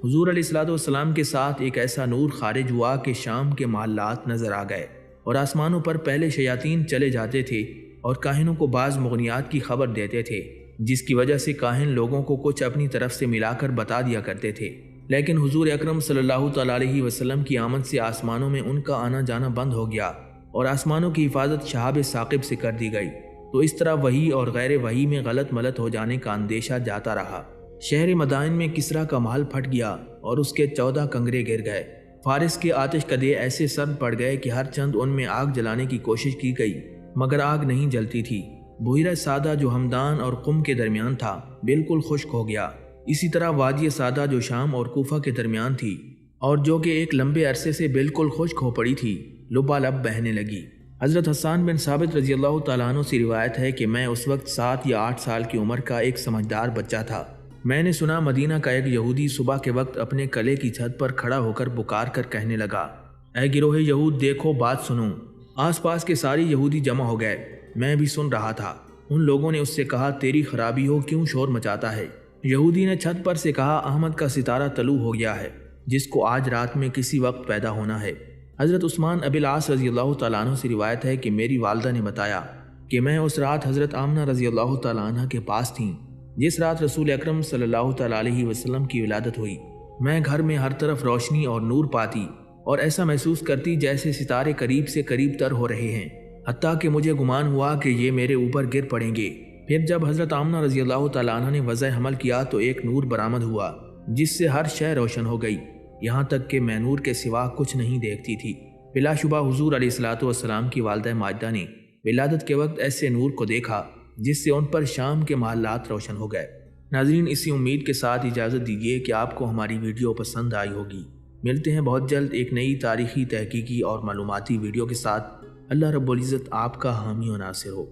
حضور علیہ الصلوۃ والسلام کے ساتھ ایک ایسا نور خارج ہوا کہ شام کے محلات نظر آ گئے اور آسمانوں پر پہلے شیاطین چلے جاتے تھے اور کاہنوں کو بعض مغنیات کی خبر دیتے تھے، جس کی وجہ سے کاہن لوگوں کو کچھ اپنی طرف سے ملا کر بتا دیا کرتے تھے۔ لیکن حضور اکرم صلی اللہ تعالیٰ علیہ وسلم کی آمد سے آسمانوں میں ان کا آنا جانا بند ہو گیا اور آسمانوں کی حفاظت شہاب ثاقب سے کر دی گئی، تو اس طرح وحی اور غیر وحی میں غلط ملت ہو جانے کا اندیشہ جاتا رہا۔ شہر مدائن میں کسریٰ کا محل پھٹ گیا اور اس کے 14 کنگرے گر گئے۔ فارس کے آتش کدے ایسے سرد پڑ گئے کہ ہر چند ان میں آگ جلانے کی کوشش کی گئی مگر آگ نہیں جلتی تھی۔ بحیرہ سادہ جو ہمدان اور قم کے درمیان تھا بالکل خشک ہو گیا۔ اسی طرح وادی سادہ جو شام اور کوفہ کے درمیان تھی اور جو کہ ایک لمبے عرصے سے بالکل خشک ہو پڑی تھی، لبالب بہنے لگی۔ حضرت حسان بن ثابت رضی اللہ تعالیٰ عنہ سے روایت ہے کہ میں اس وقت 7 یا 8 سال کی عمر کا ایک سمجھدار بچہ تھا۔ میں نے سنا مدینہ کا ایک یہودی صبح کے وقت اپنے قلعے کی چھت پر کھڑا ہو کر پکار کر کہنے لگا، اے گروہ یہود دیکھو بات سنو۔ آس پاس کے ساری یہودی جمع ہو گئے، میں بھی سن رہا تھا۔ ان لوگوں نے اس سے کہا، تیری خرابی ہو، کیوں شور مچاتا ہے؟ یہودی نے چھت پر سے کہا، احمد کا ستارہ طلوع ہو گیا ہے جس کو آج رات میں کسی وقت پیدا ہونا ہے۔ حضرت عثمان ابی العاص رضی اللہ تعالیٰ عنہ سے روایت ہے کہ میری والدہ نے بتایا کہ میں اس رات حضرت آمنہ رضی اللہ تعالیٰ عنہ کے پاس تھیں جس رات رسول اکرم صلی اللہ تعالیٰ علیہ وسلم کی ولادت ہوئی۔ میں گھر میں ہر طرف روشنی اور نور پاتی اور ایسا محسوس کرتی جیسے ستارے قریب سے قریب تر ہو رہے ہیں، حتیٰ کہ مجھے گمان ہوا کہ یہ میرے اوپر گر پڑیں گے۔ پھر جب حضرت آمنہ رضی اللہ تعالیٰ عنہ نے وضع حمل کیا تو ایک نور برآمد ہوا جس سے ہر شے روشن ہو گئی، یہاں تک کہ میں نور کے سوا کچھ نہیں دیکھتی تھی۔ بلا شبہ حضور علیہ الصلوۃ والسلام کی والدہ ماجدہ نے ولادت کے وقت ایسے نور کو دیکھا جس سے ان پر شام کے محلات روشن ہو گئے۔ ناظرین، اسی امید کے ساتھ اجازت دیجیے کہ آپ کو ہماری ویڈیو پسند آئی ہوگی۔ ملتے ہیں بہت جلد ایک نئی تاریخی، تحقیقی اور معلوماتی ویڈیو کے ساتھ۔ اللہ رب العزت آپ کا حامی و ناصر ہو۔